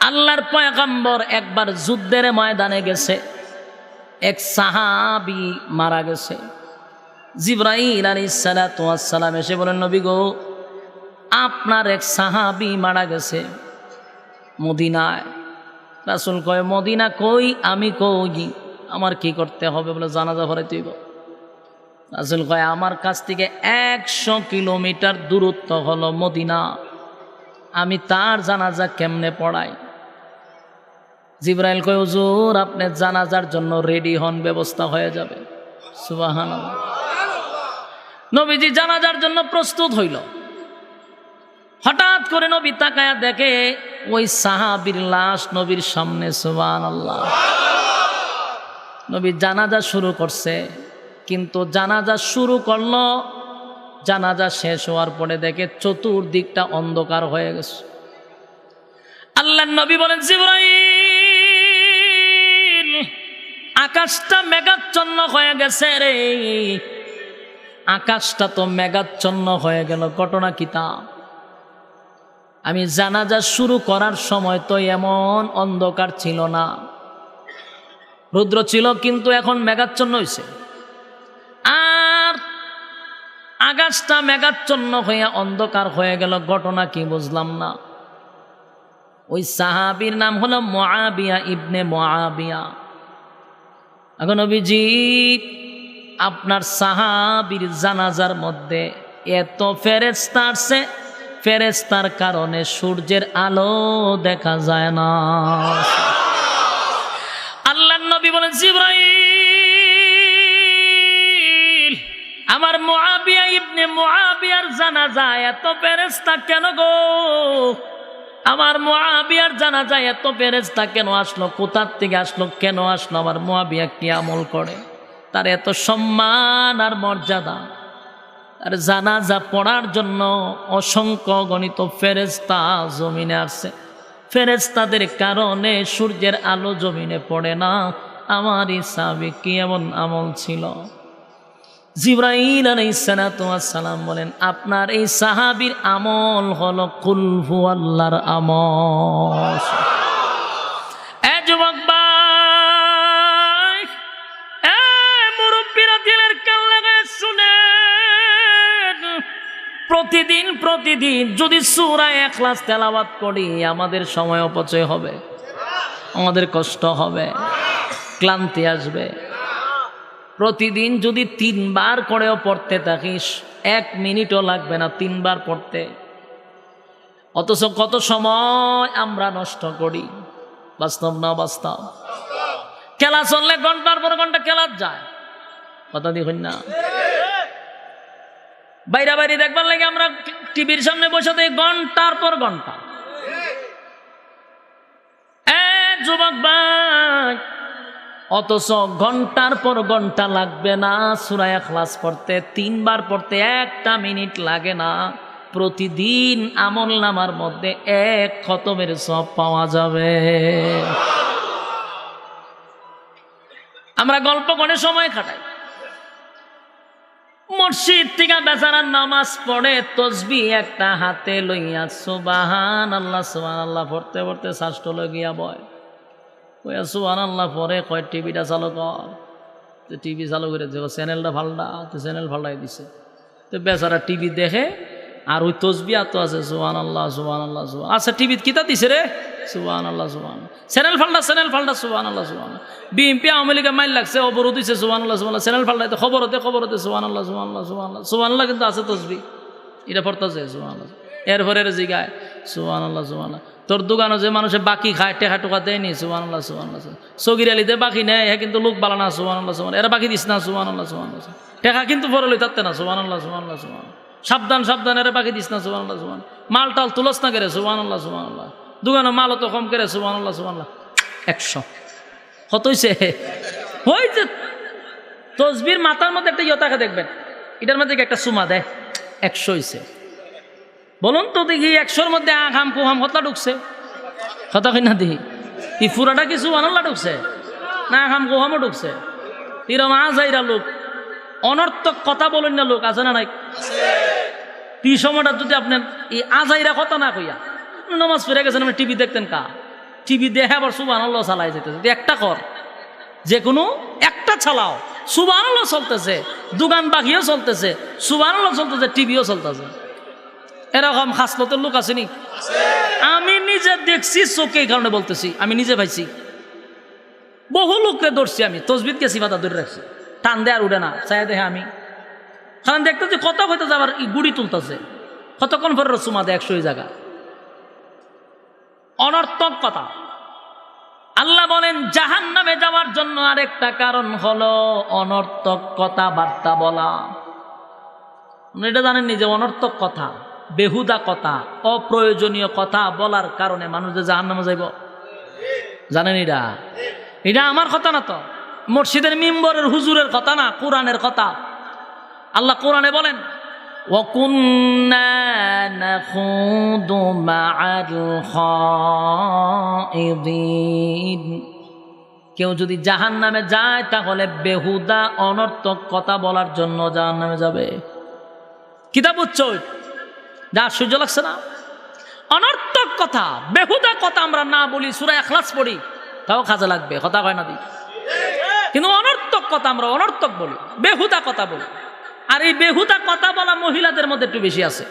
আল্লাহর পয়গম্বর একবার যুদ্ধের ময়দানে গেছে, এক সাহাবী মারা গেছে। জিবরাইল আলাইহিস সালাতু ওয়াস সালাম এসে বলেন, নবী গো, আপনার এক সাহাবী মারা গেছে মদিনায়। রাসূল কয়, মদিনা কই, আমি কই, আমার কি করতে হবে? বলে, জানাজা পড়াইতে হইব। রাসূল কয়, আমার কাছ থেকে 100 কিলোমিটার দূরত্ব হলো মদিনা, আমি তার জানাজা কেমনে পড়াই? জিবরাইল কয়, হুজুর আপনি জানাজার জন্য রেডি হন, ব্যবস্থা হয়ে যাবে। সুবহানাল্লাহ। নবীজি জানাজার জন্য প্রস্তুত হইল। হঠাৎ করে নবী তাকায়া দেখে ওই সাহাবীর লাশ নবীর সামনে। সুবহানাল্লাহ। নবী জানাজা শুরু করছে, কিন্তু জানাজা শুরু করলো, জানাজা শেষ হওয়ার পরে দেখে চতুর্দিকটা অন্ধকার হয়ে গেছে। আল্লাহর নবী বলেন, জিবরাইল, আকাশটা মেঘাচ্ছন্ন হয়ে গেছে রে, আকাশটা তো মেঘাচ্ছন্ন হয়ে গেল, ঘটনা কি তা? আমি জানাজা শুরু করার সময় তো এমন অন্ধকার ছিল না, রুদ্র ছিল, কিন্তু এখন মেঘাচ্ছন্ন হয়েছে। আর আকাশটা মেঘাচ্ছন্ন হয়ে অন্ধকার হয়ে গেল, ঘটনা কি বুঝলাম না। ওই সাহাবীর নাম হলো মুআবিয়া ইবনে মুআবিয়া। এখন নবীজি, আপনার সাহাবীর জানাজার মধ্যে এত ফেরেশতা আসছে, ফেরেশতার কারণে সূর্যের আলো দেখা যায় না। আল্লাহর নবী বলেন, জিবরাইল, আমার মুআবিয়া ইবনে মুআবিয়ার জানাজা এত ফেরেশতা কেন গো? আমার মুআবিয়ার জানাজা এত ফেরেশতা কেন আসলো? কোথার থেকে আসলো? কেন আসলো? আমার মুআবিয়া কি আমল করে তার এত সম্মান আর মর্যাদা? আর জানাজা পড়ার জন্য অসংখ্য গণিত ফেরেশতা জমিনে আসছে, ফেরেশতাদের কারণে সূর্যের আলো জমিনে পড়ে না। আমার এই সাহাবী কি এমন আমল ছিল? জিবরাইল আলাইহিস সালাতু ওয়াস সালাম বলেন, আপনার এই সাহাবীর আমল হলো কুল হুয়াল্লাহর আমল। এ যুবক ভাই, এ মুরব্বিরা, দিলের কান লাগায় শুনেন, প্রতিদিন যদি সূরা ইখলাস তেলাওয়াত করি, আমাদের সময় অপচয় হবে, আমাদের কষ্ট হবে, ক্লান্তি আসবে। প্রতিদিন যদি 3 বার করেও পড়তে থাকিস, 1 মিনিটও লাগবে না 3 বার পড়তে। অথচ কত সময় আমরা নষ্ট করি। বাস্তব না বাস্তব? খেলা চললে ঘন্টার পর ঘন্টা খেলা যায়, কথা দেখুন না। বাইরে দেখবার লাগে আমরা টিভির সামনে বসে থাকি ঘন্টার পর ঘন্টা। যুবক ভাই, অথচ ঘন্টার পর ঘন্টা লাগবে না সূরা ইখলাস পড়তে, 3 বার পড়তে 1টা মিনিট লাগে না। প্রতিদিন আমলনামার মধ্যে 1 খতমের সওয়াব পাওয়া যাবে। আমরা গল্প করে সময় কাটাই, মসজিদ থেকে বেচারা নামাজ পড়ে, তসবিহ একটা হাতে লইয়া সুবহানাল্লাহ সুবহানাল্লাহ পড়তে পড়তে শাস্ত্র লগিয়া বয়, ওই সুবহানাল্লাহ পরে কয় টিভিটা চালু কর। তো টিভি চালু করে দেখো চ্যানেলটা ফাল্টা, তো চ্যানেল ফাল্টাই দিছে। তো বেচারা টিভি দেখে, আর ওই তসবিহ তো আছে সুবহানাল্লাহ সুবহানাল্লাহ সুবহান। আচ্ছা টিভিত কিতা দিছে রে? সুবহানাল্লাহ সুবহানাল্লাহ। চ্যানেল ফাল্টা সুবহানাল্লাহ সুবহানাল্লাহ। বিএনপি আওয়ামী লীগে মাইল লাগছে, অবরোধ দিছে সুবহানাল্লাহ সুবহানাল্লাহ। চ্যানেল ফাল্টাইতে খবর হতে সুবহানাল্লাহ সুবহানাল্লাহ সুবহানাল্লাহ সুবহানাল্লাহ, কিন্তু আছে তসবিহ, এটা পড়তেছে সুবহানাল্লাহ। এরপরে জিগায় সুবহানাল্লাহ সুবহানাল্লাহ। তোর দোকানে যে মানুষে বাকি খায়, টেকা টোকা দেয়নি, সুবহানাল্লাহ সুবহানাল্লাহ। সগির আলিতে বাকি নেয়, হ্যাঁ কিন্তু লোক বালা না, সুবহানাল্লাহ সুবহানাল্লাহ। এরা বাকি দিস না, সুবহানাল্লাহ সুবহানাল্লাহ। টেকা কিন্তু পরে লই থাকতে না, সুবহানাল্লাহ সুবহানাল্লাহ সুবহানাল্লাহ। সাবধান, এরা বাকি দিস না, সুবহানাল্লাহ সুবহানাল্লাহ। মাল টাল তুলস না করে, সুবহানাল্লাহ সুবহানাল্লাহ। দোকানে মাল তো কম করে, সুবহানাল্লাহ সুবহানাল্লাহ। 100 কত হইছে? হইছে তসবির মাথার মধ্যে একটা ইয়তাকে দেখবেন, এটার মধ্যে একটা সুমা দেয়, 100 হইছে। বলুন তো দেখি 100-র মধ্যে আখাম কুহাম কতলা ঢুকছে? কথা কই না দেখি, এই পুরাটা কি সুবহানাল্লাহ ঢুকছে না আখাম কুহামও ঢুকছে? এরম আজাইরা লোক, অনর্থক কথা বলেন না লোক, আছে না নাই? এই সময়টা যদি আপনার এই আজাইরা কথা না কইয়া নামাজ পড়ে গেছেন, আপনি টিভি দেখতেন কা? টিভি দেখে আবার সুবহানাল্লাহ চালাই যেতেছে, একটা কর, যে কোনো একটা চালাও, সুবহানাল্লাহ চলতেছে, দোকান বাকিও চলতেছে, সুবহানাল্লাহ চলতেছে, টিভিও চলতেছে। এরকম খাসলতের লোক আসেনি? আমি নিজে দেখছি, চোখে, এই কারণে বলতেছি, আমি নিজে পাইছি। বহু লোককে ধরছি আমি, তসবিদ কে সিফাতা ধরে রাখছি, টান দেয় আর উঠে না, চাই দেখে আমি, কারণ দেখতেছি কত হইতে যাবার গুড়ি তুলতেছে, কতক্ষণ পরে রসুমা দেয় 100 জায়গা। অনর্থক কথা। আল্লাহ বলেন জাহান্নামে যাওয়ার জন্য আরেকটা কারণ হলো অনর্থক কথাবার্তা বলা। এটা জানেননি যে অনর্থক কথা, বেহুদা কথা, অপ্রয়োজনীয় কথা বলার কারণে মানুষ যে জাহান্নামে যাইব? জানেন? এটা আমার কথা না, তো মসজিদের মিম্বরের হুজুরের কথা না, কোরআনের কথা। আল্লাহ কোরআনে বলেন ওয়াকুন্না নাখুদু মা'আল খাইদিন। কেউ যদি জাহান্নামে যায় তাহলে বেহুদা অনর্থক কথা বলার জন্য জাহান্নামে যাবে। কিতাব উচ্চই যা আশ্চর্য লাগছে না? অনর্থক কথা, বেহুদা কথা আমরা না বলি, সূরা ইখলাস পড়ি, তাও কাজে লাগবে, কথা হয় না দি। কিন্তু অনর্থক কথা আমরা অনর্থক বলি, বেহুদা কথা বলি। আর এই বেহুদা কথা বলা মহিলাদের মধ্যে একটু বেশি আছে।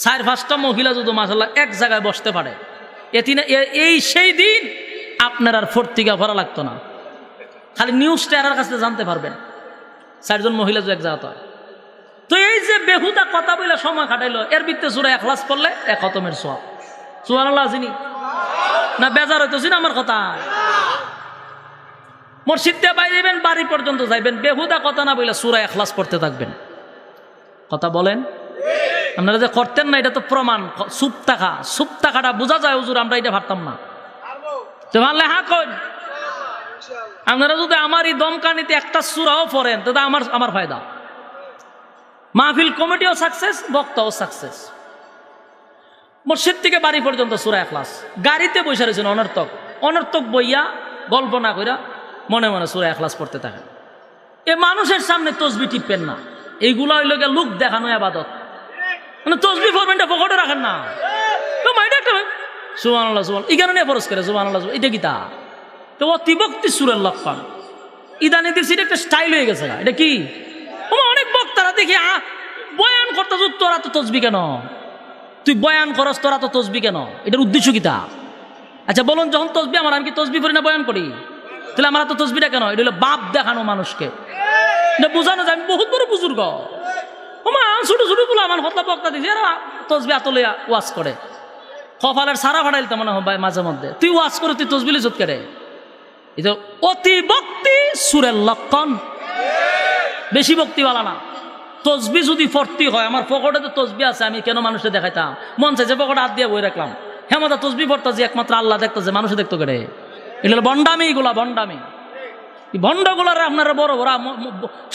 4-5টা মহিলা যদি মাশাআল্লাহ এক জায়গায় বসতে পারে, এই সেই দিন আপনার আর ফর্তিকা ভরা লাগতো না, খালি নিউজটা এর কাছে জানতে পারবেন 4 জন মহিলা যদি এক জায়গাতে হয়। তো এই যে বেহুদা কথা বলে সময় কাটাইলো, এর ভিত্তিতে সূরা ইখলাস পড়লে 1 খতমের সওয়াব। সুবহানাল্লাহ জিনি না? বেজার হইতেছি না আমার কথা? মসজিদ থেকে বাইরেবেন, বাড়ি পর্যন্ত যাইবেন, বেহুদা কথা না বলে সূরা ইখলাস পড়তে থাকবেন। কথা বলেন? আপনারা যে করতেন না, এটা তো প্রমাণ। সুপ টাকাটা বোঝা যায় হুজুর, আমরা এটা ভাবতাম না। তো ভাবলে হ্যাঁ কই, আপনারা যদি আমার এই দমকানিতে একটা সূরাও পড়েন তাতে আমার ফায়দা। মাহফিল কমিটিও সাকসেস, বক্তাও সাকসেস। মসজিদ থেকে বাড়ি পর্যন্ত সূরা ইখলাস। গাড়িতে বসে রয়েছেন অনর্থক বইয়া গল্প না কইরা মনে মনে সূরা ইখলাস পড়তে থাকেন। এ মানুষের সামনে তসবিহ টিপবেন না, এইগুলা হইল গিয়ে লোক দেখানো ইবাদত। মানে তসবিহ পড়বেন, এটা পকেটে রাখেন না। সুবহানাল্লাহ সুবহানাল্লাহ এই কারণে ফরজ করে সুবহানাল্লাহ, এটা কি তা? তো অতিভক্তি সূরার লক্ষণ। ইদানি দেখছি এটা একটা স্টাইল হয়ে গেছে। এটা কি? অনেক বক্তারা দেখি বয়ান করতে, তোরা তো তসবিহ কেন? তুই বয়ান করস, তোরা তো তসবিহ কেন? এটার উদ্দেশ্য কি তা? আচ্ছা বলুন, যখন তসবিহ আমার, আমি কি তসবিহ করি না বয়ান করি? তাহলে আমার তো তসবিহটা কেন? এটা হলো বাপ দেখানো মানুষকে, এটা বোঝানো যায় আমি বহুত বড় বুজুর্গ। ছোট ছোট গুলো আমার হত্যা বক্তা দিয়েছে, এরা তসবিহ আতলে ওয়াজ করে, কপালের সারা ফাটাইলতে মনে হয় মাঝে মধ্যে। তুই ওয়াজ করে, তুই তসবিহ লিজত কেড়ে। এটা অতি ভক্তি সূরের লক্ষণ। বেশি ভক্তিওয়ালা না। তসবিহ যদি ফর্তি হয়, আমার পকেটে তো তসবিহ আছে, আমি কেন মানুষকে দেখাইতাম? মন চাইছে পকেটে হাত দিয়ে বই রাখলাম, হেমতা তসবিহ পড়তাছি, একমাত্র আল্লাহ দেখতেছে, মানুষে দেখতো কেড়ে। এগুলো ভণ্ডামি, এগুলা ভণ্ডামি। ভণ্ডগুলার আপনারা বড় বড়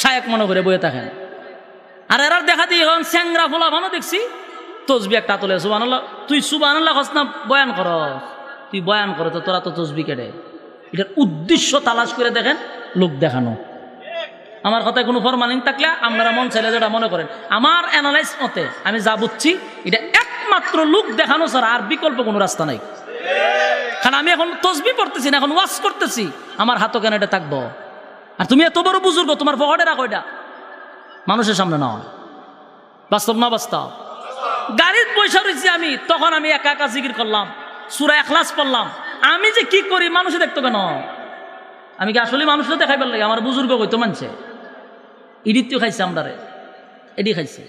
শায়েক মনে করে বইয়ে থাকেন। আর এরা দেখা দিয়ে এখন স্যাংরা ফোলা ভালো দেখছি, তসবিহ একটা তোলে সুবহানাল্লাহ। তুই সুবহানাল্লাহ হস না বয়ান কর, তুই বয়ান করো তো, তোরা তো তসবিহ কেড়ে। এটার উদ্দেশ্য তালাশ করে দেখেন, লোক দেখানো। আমার কথায় কোনো ফরমালিন থাকলে আপনারা মন চাইলে যেটা মনে করেন, আমার অ্যানালাইজ মতে আমি যা বুঝছি, এটা একমাত্র লোক দেখানো ছাড়া আর বিকল্প কোনো রাস্তা নাই। কারণ আমি এখন তসবিহ পড়তেছি না, এখন ওয়াজ করতেছি, আমার হাতও কেন এটা থাকবো? আর তুমি এত বড় বুজুর্গ, তোমার পকেটে রাখো এটা, মানুষের সামনে নয়। বাস্তব না বাস্তব? গাড়ির পয়সা রয়েছি আমি, তখন আমি একা একা জিকির করলাম, সূরা ইখলাস পড়লাম। আমি যে কি করি মানুষে দেখতো কেন? আমি কি আসলে মানুষকে দেখাইবার লাগে? আমার বুজুর্গ কইতো মানছে, ইডিও খাইছে, আমরা এডি খাইছে।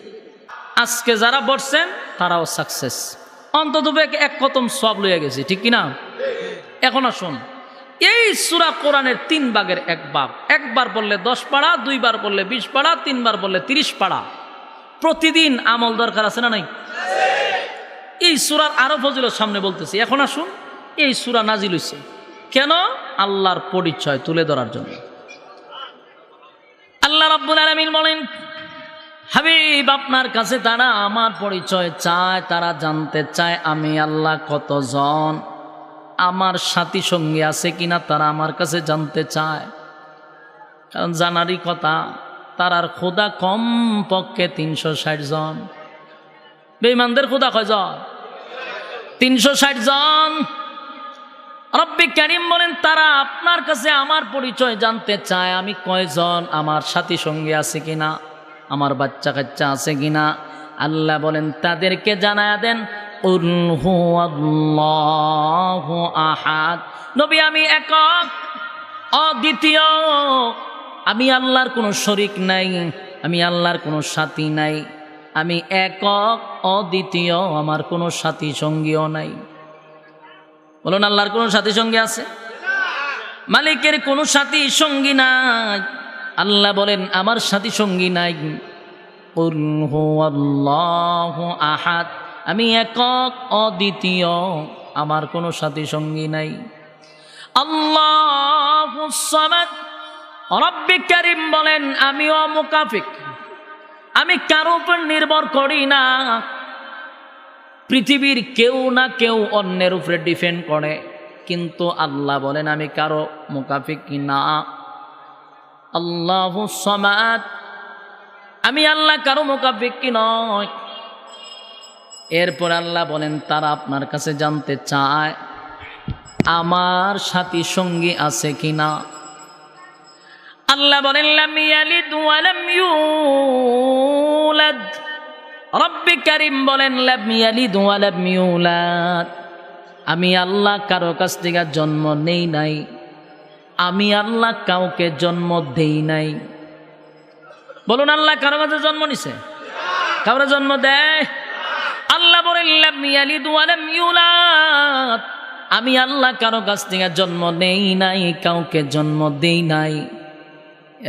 আজকে যারা বসছেন তারাও সাকসেস, অন্তত এক খতম সওয়াব লইয়া গেছে, ঠিক কিনা? এখন আসুন, এই সূরা কোরআনের 3 ভাগের 1 ভাগ, একবার বললে 10 পারা, 2 বার বললে 20 পারা, 3 বার বললে 30 পারা। প্রতিদিন আমল দরকার আছে না নাই? এই সূরার আরো ফজিলত সামনে বলতেছি। এখন আসুন, এই সূরা নাজিল হইছে কেন? আল্লাহর পরিচয় তুলে ধরার জন্য। আল্লাহ রাব্বুল আলামিন বলেন, হাবিব আপনার কাছে তারা আমার পরিচয় চায়, তারা জানতে চায় আমি আল্লাহ কতজন, আমার সাথী সঙ্গী আছে কিনা তারা আমার কাছে জানতে চায়। কারণ জানারই কথা, তারার খোদা কম পক্ষে 360 জন। বেঈমানদের খোদা কয়জন? 360 জন। রব্বি কারীম বলেন তারা আপনার কাছে আমার পরিচয় জানতে চায়, আমি কয়জন, আমার সাথী সঙ্গী আছে কিনা, আমার বাচ্চা কাচ্চা আছে কিনা। আল্লাহ বলেন তাদেরকে জানায়া দেন কুল হুয়াল্লাহু আহাদ, নবী আমি একক অদ্বিতীয়, আমি আল্লাহর কোনো শরীক নাই, আমি আল্লাহর কোনো সাথী নাই, আমি একক অদ্বিতীয়, আমার কোনো সাথী সঙ্গীও নাই। বলুন আল্লাহর কোনো সাথী সঙ্গী আছে? মালিকের কোনো সাথী সঙ্গী নাই। আল্লাহ বলেন আমার সাথী সঙ্গী নাই। কুল হুয়াল্লাহু আহাদ, আমি একক অদ্বিতীয়, আমার কোনো সাথী সঙ্গী নাই। আল্লাহুস সামাদ, রব্বি কারীম বলেন আমি অমুকাফিক, আমি কারো উপর নির্ভর করি না। পৃথিবীর কেউ না কেউ অন্যের উপরে ডিপেন্ড করে, কিন্তু আল্লাহ বলেন আমি কারো মুকাফিক না। আল্লাহুস সামাদ, আমি আল্লাহ কারো মুকাফিক কি নয়। এরপর আল্লাহ বলেন তারা আপনার কাছে জানতে চায় আমার সাথী সঙ্গী আছে কিনা। আল্লাহ বলেন লাম ইয়ালিদ ওয়া লাম ইউলাদ, রব্বি কারীম বলেন লাম ইয়ালিদ ওয়া লাম ইউলাদ, আমি আল্লাহ কারো কাছ থেকে জন্ম নেই নাই, আমি আল্লাহ কাউকে জন্ম দেই নাই। বলুন আল্লাহ কারো কাছে জন্ম নিছে? কাউরে জন্ম দেয়? আল্লাহ বলেন লাম ইয়ালিদ ওয়া লাম ইউলাদ, আমি আল্লাহ কারো কাছ থেকে জন্ম নেই নাই, কাউকে জন্ম দেই নাই।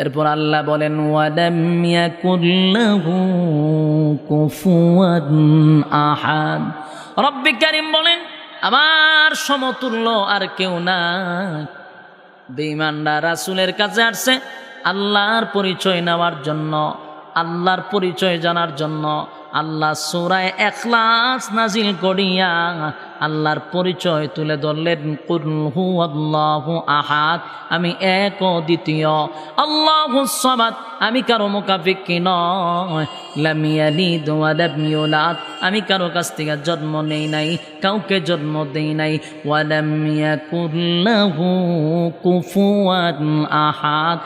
এরপর আল্লাহ বলেন ওয়ালাম ইয়াকুল লাহু কুফুয়ান আহাদ, রব্বি কারীম বলেন আমার সমতুল্য আর কেউ নাই। বেঈমানরা রাসূলের কাছে আসছে আল্লাহর পরিচয় নেওয়ার জন্য, আল্লাহর পরিচয় জানার জন্য। আল্লাহ সূরা ইখলাস নাজিল করিয়া আল্লাহর পরিচয় তুলে ধরলেন কুল হুয়াল্লাহু আহাদ, আমি এক ও দ্বিতীয়। আল্লাহুস সামাদ, আমি কারো মুকাফিক কি নয়। লাম ইয়ালিদ ওয়া লাম ইউলাদ, আমি কারো কাছ থেকে জন্ম নেই নাই, কাউকে জন্ম দেই নাই। ওয়া লাম ইয়াকুল লাহু কুফুয়ান আহাদ,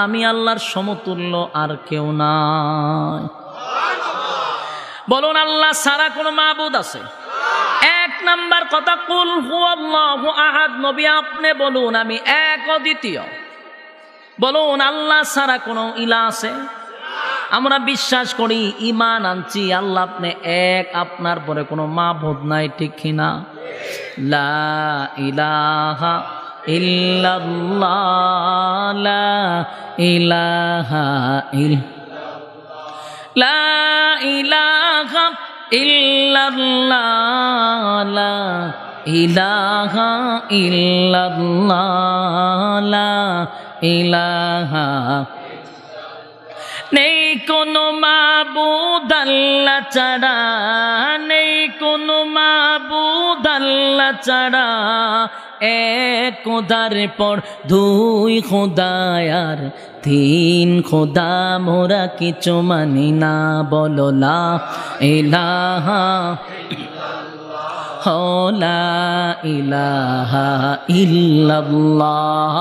আমি আল্লাহর সমতুল্য আর কেউ নাই। বলুন আল্লাহ ছাড়া কোনো মাবুদ আছে? এক নাম্বার কথা কুল হুয়াল্লাহু আহাদ, নবী আপনি বলুন আমি এক অদ্বিতীয়। বলুন আল্লাহ ছাড়া কোনো ইলাহ আছে? আমরা বিশ্বাস করি, ঈমান আনছি আল্লাহ আপনি এক, আপনার পরে কোনো মাবুদ নাই, ঠিক কিনা? লা ইলাহা ইল্লাল্লাহ, লা ইলাহা লা ইলাহা ইল্লাল্লাহ, লা ইলাহা ইল্লাল্লাহ, লা ইলাহা। নেই কোনো মাবুদ আল্লাহ ছাড়া, নেই কোনো মাবুদ আল্লাহ ছাড়া, এক খোদার পর দুই খোদায়ার তিন খোদা, মোরা কিছু মানি না। বলো লা ইলাহা লা ইলাহা ইল্লাল্লাহ,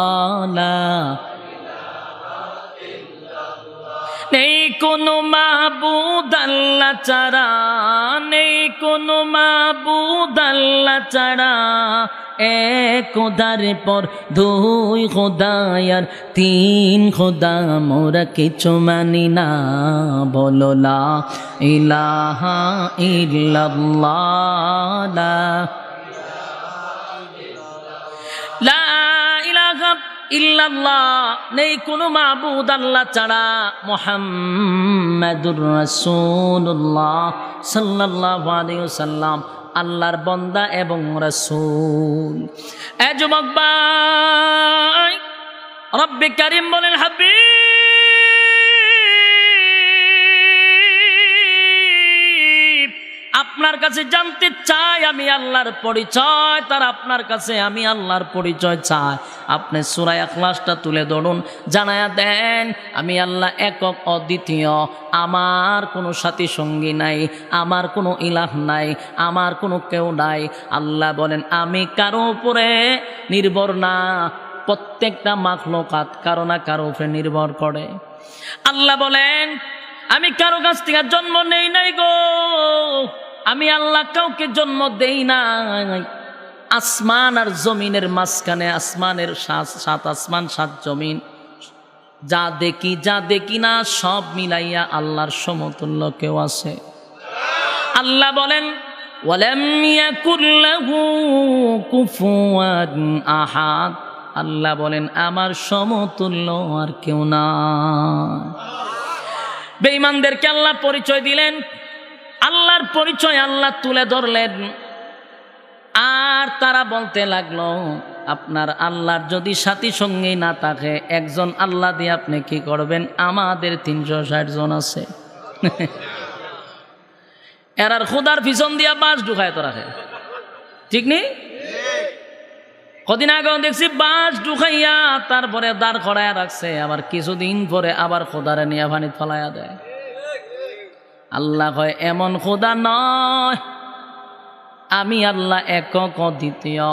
লা নেই কোনো মাবুদ আল্লাহ ছাড়া, নেই কোনো মাবুদ আল্লাহ ছাড়া, এক খোদার পর দুই খোদায়ার তিন খোদা, মোরা কিছু মানি না। বলো লা ইলাহা ইল্লাল্লাহ, লা ইলাহা ইল্লাল্লাহ, নেই কোনো মাবুদ আল্লাহ ছাড়া। মুহাম্মাদুর রাসূলুল্লাহ সাল্লাল্লাহু আলাইহি ওয়াসাল্লাম আল্লাহর বান্দা এবং রাসূল। এ যুবক ভাই, রব্বি কারীম বলেন হাবিব আপনার কাছে জানতে চাই আমি আল্লাহর পরিচয়, তার আপনার কাছে আমি আল্লাহর পরিচয় চাই। আপনি সূরা ইখলাসটা তুলে ধরুন, জানায়া দেন আমি আল্লাহ একক অদ্বিতীয়, আমার কোনো সাথী সঙ্গী নাই, আমার কোনো ইলাহ নাই, আমার কোনো কেউ নাই। আল্লাহ বলেন আমি কারো উপরে নির্ভর না, প্রত্যেকটা মাখলুকাত কারো না কারো উপরে নির্ভর করে। আল্লাহ বলেন আমি কারো কাছ থেকে জন্ম নেই নাই গো, আমি আল্লাহ কাউকে জন্ম দেই নাই। আসমান আর জমিনের মাঝখানে, আসমানের সাত আসমান সাত জমিন, যা দেখি না সব মিলাইয়া আল্লাহর সমতুল্য কেউ আছে। আল্লাহ বলেন ওয়ালাম ইয়াকুল লাহু কুফুয়ান আহাদ, আল্লাহ বলেন আমার সমতুল্য আর কেউ না। বেঈমানদেরকে আল্লাহ পরিচয় দিলেন, আল্লাহর পরিচয় আল্লাহ তুলে ধরলেন, আর তারা বলতে লাগলো আপনার আল্লাহর যদি সাথী সঙ্গী না থাকে, একজন আল্লাহ দিয়ে আপনি কি করবেন? আমাদের 360 জন আছে। এরার খুদার পিছন দিয়া বাঁশ ঢুকায় তো রাখে, ঠিক নেই? কদিন আগেও দেখছি বাঁশ ঢুকাইয়া তারপরে দাঁড় করাইয়া রাখছে, আবার কিছুদিন পরে আবার খোদারে নিয়ে পানিতে ফলাইয়া দেয়। আল্লাহ কয় এমন খোদা নয়, আমি আল্লাহ একক অদ্বিতীয়,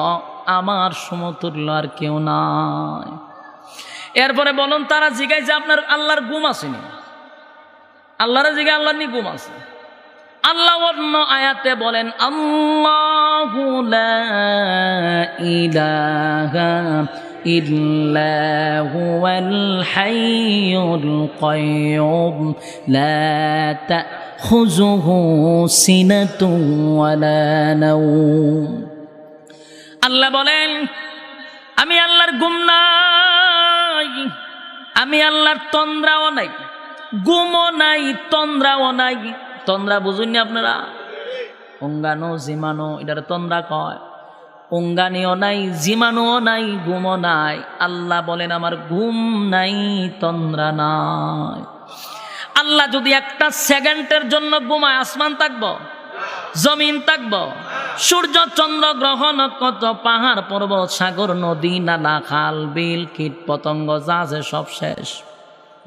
আমার সমতুল্য আর কেউ নাই। এরপরে বলুন তারা জিজ্ঞাসা আপনার আল্লাহর ঘুম আসেনি? আল্লাহরা জিজ্ঞাসা আল্লাহর নি ঘুম আছে? আল্লাহ অন্য আয়াতে বলেন আল্লাহু লা ইলাহা ইল্লা হুয়াল হাইয়ুল কাইয়্যুম লা তাখুযুহু সিনাতুন ওয়ালা নাওম। আল্লাহ বলেন আমি আল্লাহর ঘুম নাই, আমি আল্লাহর তন্দ্রাও নাই, ঘুমও নাই, তন্দ্রাও নাই। তন্দ্রা বুঝুননি আপনারা? অঙ্গানো জিমানো, এটার তন্দ্রা কয়। অঙ্গানিও নাই, জিমানোও নাই, ঘুমও নাই। আল্লাহ বলেন আমার ঘুম নাই, তন্দ্রা নাই। আল্লাহ যদি একটা সেকেন্ডের জন্য ঘুমায়, আসমান থাকবো? জমিন থাকবো? সূর্য চন্দ্র গ্রহ নক্ষত্র পাহাড় পর্বত সাগর নদী নালা খাল বিল কীট পতঙ্গ যা আছে সব শেষ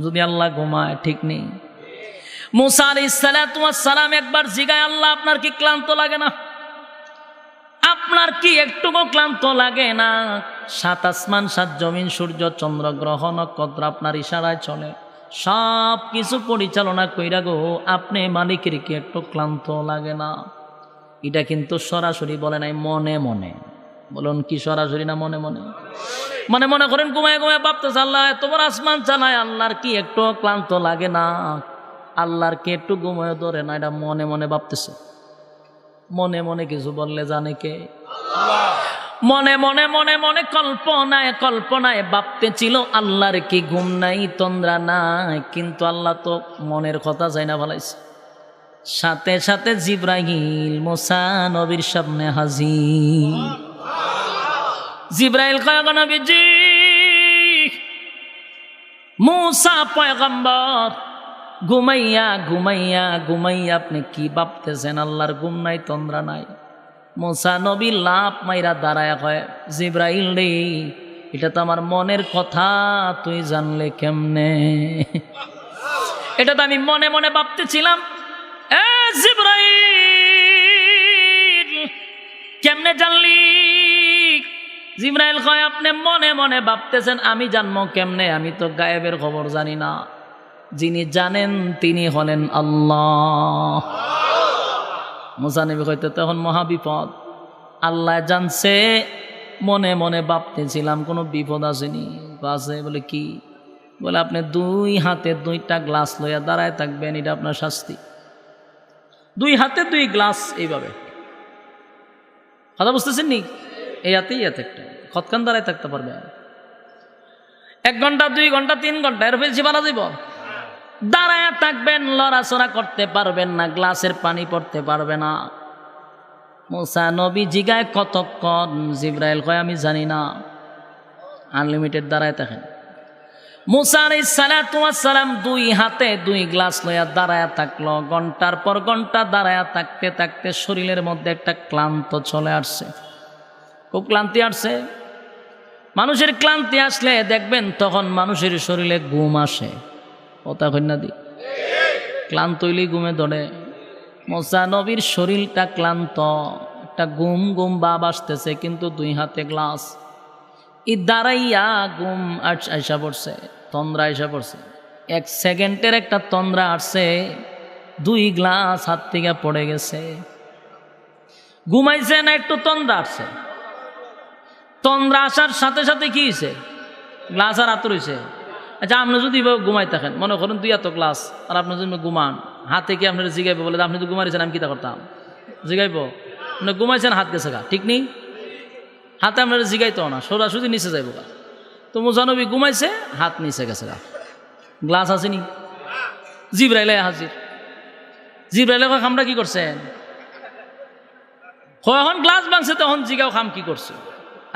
যদি আল্লাহ ঘুমায়, ঠিক নেই? মুসা আলাইহিস সালাতু ওয়াস সালাম একবার জিগায় আল্লাহ আপনার কি ক্লান্ত লাগে না? আপনার কি একটুকু ক্লান্ত লাগে না? সাত আসমান সাত জমিন সূর্য চন্দ্র গ্রহ নক্ষত্র আপনার ইশারায় চলে, সব কিছু পরিচালনা কইরা গো আপনি মালিকের কি একটু ক্লান্ত লাগে না? এটা কিন্তু সরাসরি বলে নাই, মনে মনে। বলুন কি সরাসরি না মনে মনে? মনে মনে করেন ঘুমায় ঘুমায় ভাবতেছে আল্লাহ এত বড় আসমান চালায়, আল্লাহর কি একটু ক্লান্ত লাগে না? আল্লাহর কি একটু ঘুমায় ধরে না? এটা মনে মনে ভাবতেছে। মনে মনে কিছু বললে জানে কে? মনে মনে মনে মনে কল্পনায় কল্পনায় ভাবতেছিল আল্লাহর কি ঘুম নাই, তন্দ্রা নাই। কিন্তু আল্লাহ তো মনের কথা যাই না বলাইছে। সাথে সাথে জিব্রাইল মুসা নবীর সামনে হাজির। জিব্রাইল কয় নবীজি, মুসা পয়গম্বর ঘুমাইয়া ঘুমাইয়া ঘুমাইয়া আপনি কি ভাবতেছেন? আল্লাহর ঘুম নাই, তন্দ্রা নাই। মুসা নবী লাভ মাইরা দাঁড়ায় কয় জিব্রাইল রে, এটা তো আমার মনের কথা, তুই জানলে কেমনে? এটা তো আমি মনে মনে ভাবতেছিলাম। এ জিব্রাইল কেমনে জানলি? জিব্রাইল কয় আপনি মনে মনে ভাবতেছেন, আমি জানবো কেমনে? আমি তো গায়েবের খবর জানি না, যিনি জানেন তিনি হলেন আল্লাহ। মুসা নবী কইতে তখন মহাবিপদ, আল্লাহ জানছে মনে মনে ভাবতেছিলাম, কোনো বিপদ আসেনি? আছে। বলে কি? বলে আপনি দুই হাতে দুইটা গ্লাস লইয়া দাঁড়ায় থাকবেন, এটা আপনার শাস্তি। দুই হাতে দুই গ্লাস এইভাবে, কথা বুঝতেছেন নি? এই হাতেই হাতে একটা কতক্ষণ দাঁড়ায় থাকতে পারবে? 1 ঘন্টা 2 ঘন্টা 3 ঘন্টা এর বেশি বানা দিব? দাঁড়ায় থাকবেন, লড়াচড়া করতে পারবেন না, গ্লাসের পানি পড়তে পারবে না। মুসা নবী জিগায় কতক্ষণ? জিব্রাইল কয় আমি জানি না, আনলিমিটেড দাঁড়ায় থাকেন। মুসা আলাইহিস সালাতু ওয়াস সালাম দুই হাতে দুই গ্লাস লইয়া দাঁড়ায়া থাকলো। ঘন্টার পর ঘন্টা দাঁড়ায়া থাকতে থাকতে শরীরের মধ্যে একটা ক্লান্ত চলে আসছে, খুব ক্লান্তি আসছে। মানুষের ক্লান্তি আসলে দেখবেন তখন মানুষের শরীরে ঘুম আসে, কথা কন্যা দি, ক্লান্ত হইলেই ঘুমে ধরে। মুসা নবীর শরীরটা ক্লান্ত, একটা ঘুম ঘুম ভাব আসতেছে, কিন্তু দুই হাতে গ্লাস, ই দাঁড়াইয়া ঘুম আইসা পড়ছে, তন্দ্রা আইসা পড়ছে। 1 সেকেন্ডের একটা তন্দ্রা আসছে, 2 গ্লাস হাত থেকে পড়ে গেছে। ঘুমাইছে না একটু তন্দ্রা আসছে, তন্দ্রা আসার সাথে সাথে কি হয়েছে, গ্লাস আর হাত রয়েছে। আচ্ছা আপনি যদি ঘুমাই থাকেন, মনে করেন 2 এত গ্লাস আর আপনি যদি ঘুমান, হাতে কি আপনার জিগাইব, বলে আপনি তো ঘুমাইছেন আমি কিতা করতাম, জিগাইব? আপনি ঘুমাইছেন হাত গেছে গা, ঠিক নেই? হাতে আপনার জিগাইতো না, সোজাসুজি নিচে যাইব গা। তো মুসা নবী ঘুমাইছে, হাত নিচে গেছে গা, গ্লাস আসেনি। জিবরাইল হাজির, জিবরাইল খামটা কি করছেন, যখন গ্লাস ভাঙছে তখন জিগাও খাম কি করছে।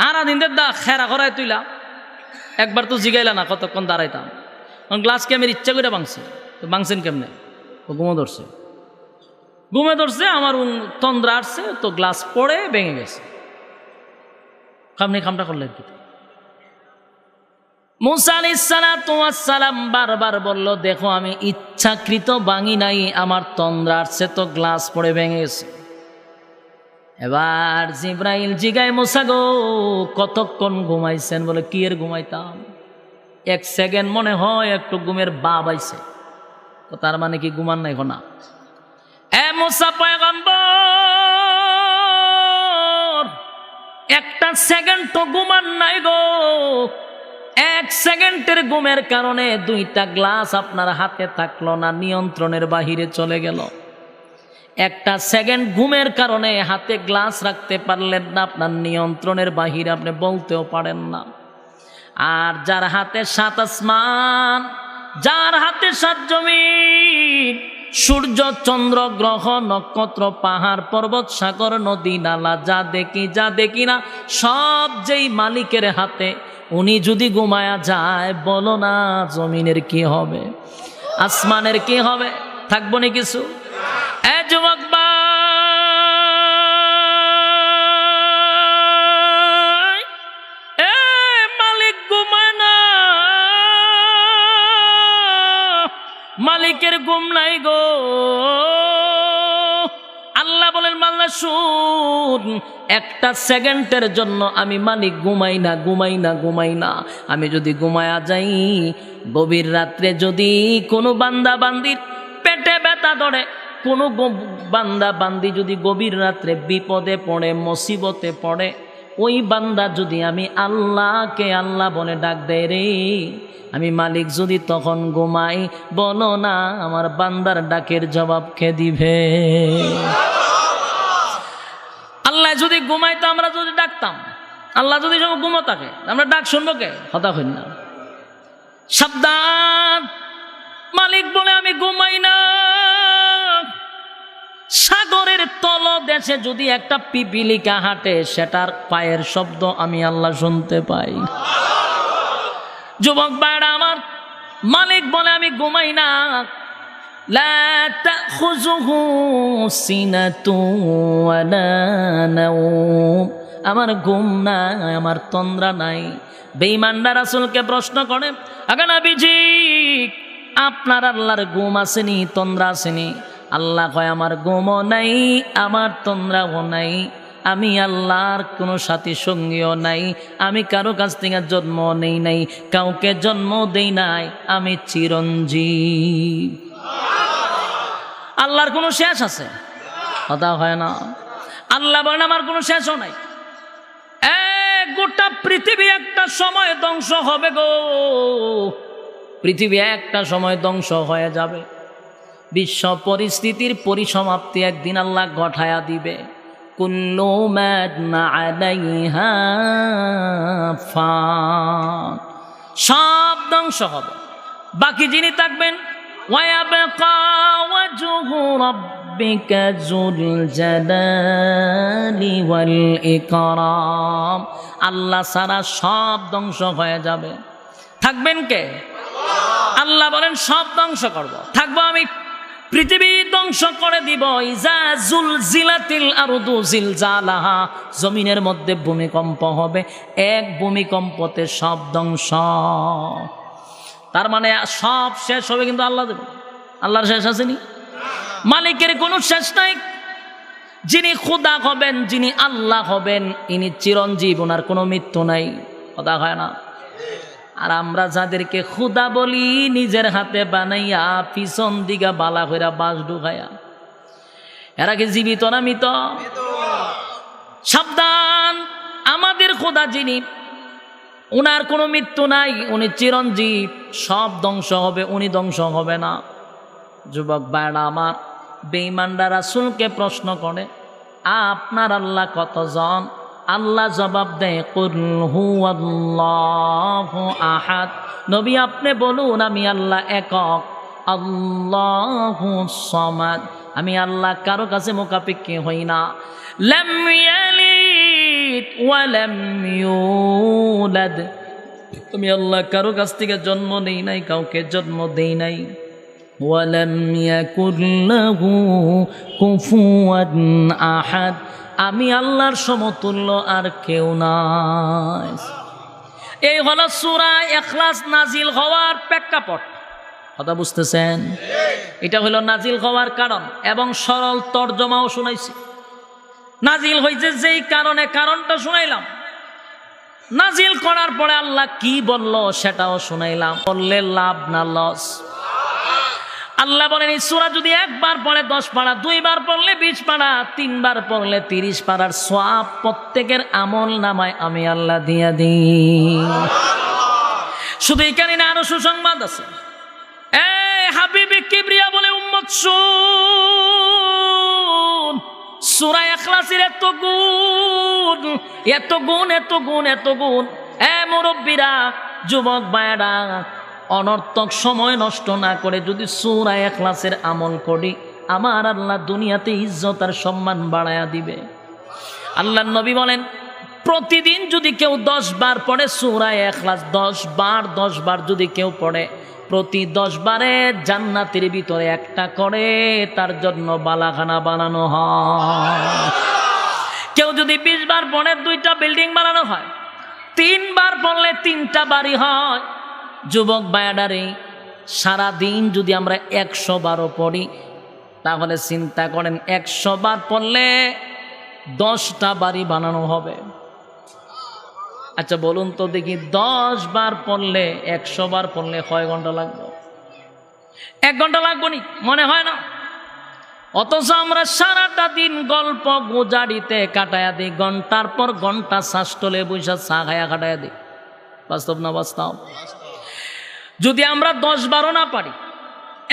আর দিনদের দা খেরা করায় তুইলা, একবার তো জিগাইলা না কতক্ষণ দাঁড়াইতাম, গ্লাসকে আমি ইচ্ছা করে ভাঙছি। তো ভাঙছেন কেমনে? ঘুমে ধরছে, ঘুমে ধরছে, আমার তন্দ্রা আসছে, তো গ্লাস পড়ে ভেঙে গেছে। খামটা করলেন কি? মুসা আলাইহিস সালাতু ওয়াস সালাম বারবার বলল, দেখো আমি ইচ্ছাকৃত ভাঙি নাই, আমার তন্দ্রা আসছে তো গ্লাস পড়ে ভেঙে গেছে। এবার জিবরাইল জিগায়, মুসা গো কতক্ষণ ঘুমাইছেন? বলে কি এর ঘুমাইতাম, 1 সেকেন্ড মনে হয় একটু ঘুমের ভাব আইছে। তো তার মানে কি ঘুমান নাই? না। এ মুসা পয়গম্বর, 1 সেকেন্ড তো ঘুমান নাই গো। 1 সেকেন্ডের ঘুমের কারণে 2টা গ্লাস আপনার হাতে থাকলো না, নিয়ন্ত্রণের বাহিরে চলে গেল। 1 সেকেন্ড ঘুমের কারণে হাতে গ্লাস রাখতে পারলেন না, আপনার নিয়ন্ত্রণের বাহিরে, আপনি বলতেও পারেন না। আর যার হাতে 7 আসমান, যার হাতে 7 জমিন, সূর্য চন্দ্র গ্রহ নক্ষত্র পাহাড় পর্বত সাগর নদী নালা, যা দেখি যা দেখি না, সব যেই মালিকের হাতে, উনি যদি ঘুমায়া যায়, বলো না জমিনের কি হবে, আসমানের কি হবে, থাকবো না কিছু? এ যুবক ভাই, এ মালিক ঘুমায় না, মালিকের ঘুম নাই গো। আল্লাহ বলেন, মাল্লা শুন, 1 সেকেন্ডের জন্য আমি মালিক ঘুমাই না, ঘুমাই না, ঘুমাই না। আমি যদি ঘুমায়া যাই, গভীর রাত্রে যদি কোনো বান্দা বান্দির পেটে ব্যথা ধরে, কোনো বান্দা বান্দি যদি গভীর রাত্রে বিপদে পড়ে, মুসিবতে পড়ে, ওই বান্দা যদি আমি আল্লাহকে আল্লাহ বলে ডাক দেয় রে, আমি মালিক যদি তখন ঘুমাই, বলো না আমার বান্দার ডাকের জবাব কে দিবে? আল্লাহ যদি ঘুমাইতো, আমরা যদি ডাকতাম, আল্লাহ যদি সব ঘুমো থাকে, আমরা ডাক শুনবো কে? কথা কই না। সাবধান, মালিক বলে আমি ঘুমাই না। সাগরের তলদেশে যদি একটা পিপিলিকা হাঁটে, সেটার পায়ের শব্দ আমি আল্লাহ শুনতে পাই। যুবক ভাইরা আমার, মালিক বলে আমি ঘুমাই না। লা তাখুযুহু সিনাতুন ওয়ালা নাওম, আমার ঘুম নাই, আমার তন্দ্রা নাই। বেঈমানরা রাসূলকে প্রশ্ন করে, আগা নবীজি আপনার আল্লাহর ঘুম আসেনি, তন্দ্রা আসেনি? আল্লাহ কয়, আমার ঘুমও নাই, আমার তন্দ্রাও নাই, আমি আল্লাহর কোনো সাথী সঙ্গীও নাই, আমি কারো কাছ থেকে জন্ম নেই নাই, কাউকে জন্ম দেই নাই, আমি চিরঞ্জীব। আল্লাহর কোনো শেষ আছে? কথা হয় না। আল্লাহ বলেন আমার কোনো শেষও নাই। গোটা পৃথিবী একটা সময় ধ্বংস হবে গো, পৃথিবী একটা সময় ধ্বংস হয়ে যাবে। বিশ্ব পরিস্থিতির পরিসমাপ্তি একদিন আল্লাহ ঘটায়া দিবে। কুল্লু মান আলাইহা ফান, সব ধ্বংস হবে, বাকি যিনি থাকবেন ওয়ায়াবকা ওয়াজহু রাব্বিকা যুল জালালি ওয়াল ইকরাম। আল্লাহ সারা সব ধ্বংস হয়ে যাবে, থাকবেন কে? আল্লাহ বলেন সব ধ্বংস করব, থাকবো আমি, পৃথিবী ধ্বংস করে দিব। ইজা জুলজিলাতিল আরদু জিলজালাহা, জমিনের মধ্যে ভূমিকম্প হবে, এক ভূমিকম্পতে সব ধ্বংস। তার মানে সব শেষ হবে, কিন্তু আল্লাহ দেব, আল্লাহর শেষ আসেনি, মালিকের কোনো শেষ নাই। যিনি খুদা হবেন, যিনি আল্লাহ হবেন, ইনি চিরঞ্জীব, ওনার কোনো মৃত্যু নাই, কথা হয় না। আর আমরা যাদেরকে খুদা বলি, নিজের হাতে বানাইয়া পিছন দিকে বালা কইরা বাঁশ ঢুকাইয়া, এরা কি জীবিত না মৃত? সাবধান, আমাদের খুদা যিনি, উনার কোনো মৃত্যু নাই, উনি চিরঞ্জীব, সব ধ্বংস হবে, উনি ধ্বংস হবে না। যুবক ভাইরা আমার, বেঈমানরা রাসূলকে প্রশ্ন করে, আপনার আল্লাহ কতজন? আল্লাহ জবাব দেয়, কুল হুয়াল্লাহু আহাদ, নবী আপনি বলুন আমি আল্লাহ একক, আল্লাহুস সামাদ, আমি আল্লাহ কারো কাছে মুখাপেক্ষী হই না, লাম ইয়ালিদ ওয়া লাম ইউলাদ, আমি আল্লাহ কারো কাছ থেকে জন্ম নেই নাই, কাউকে জন্ম দেই নাই, ওয়ালাম ইয়াকুল লাহু কুফুয়ান আহাদ, আমি আল্লাহর সমতুল্য আর কেউ নাই। এই হলো সূরা ইখলাস নাজিল হওয়ার প্রেক্ষাপট, কথা বুঝতেছেন? এটা হলো নাজিল হওয়ার কারণ, এবং সরল তর্জমাও শুনাইছি। নাজিল হয়েছে যেই কারণে, কারণটা শুনাইলাম, নাজিল করার পরে আল্লাহ কি বলল সেটাও শুনাইলাম। বললে লাভ না লস? আল্লাহ বলেন এই সূরা যদি একবার পড়ে 10 পারা, দুইবার পড়লে 20 পারা, তিনবার পড়লে 30 পারার সওয়াব প্রত্যেকের আমল নামায় আমি আল্লাহ দিয়া দিই। শুধু এখানে না, আরো সুসংবাদ আছে। এই হাবিবে কিবরিয়া বলে, উম্মত শুন, সূরা ইখলাসের এত গুণ, এত গুণ, এত গুণ, এত গুণ। এ মুরব্বীরা, যুবক ভাইরা, অনর্থক সময় নষ্ট না করে যদি সূরা ইখলাসের আমল করি, আমার আল্লাহ দুনিয়াতে ইজ্জত আর সম্মান বাড়ায়া দিবে। আল্লাহর নবী বলেন, প্রতিদিন যদি কেউ 10 বার পড়ে সূরা ইখলাস, 10 বার যদি কেউ পড়ে, প্রতি 10 বারে জান্নাতের ভিতরে একটা করে তার জন্য বালাখানা বানানো হয়। কেউ যদি 20 বার পড়ে 2টা বিল্ডিং বানানো হয়, 3 বার পড়লে 3টা বাড়ি হয়। যুবক ভাইয়াডারে, সারাদিন যদি আমরা 100 বারও পড়ি, তাহলে চিন্তা করেন 100 বার পড়লে 10টা বাড়ি বানানো হবে। আচ্ছা বলুন তো দেখি, 10 বার পড়লে, 100 বার পড়লে কয় ঘন্টা লাগবে? 1 ঘন্টা লাগবে নি? মনে হয় না। অথচ আমরা সারাটা দিন গল্প গুজারিতে কাটায়া দিই, ঘন্টার পর ঘন্টা শাসটলে বৈশা চা খায়া কাটায়া দিই। বাস্তব না বাস্তব? যদি আমরা 10 বারও না পারি,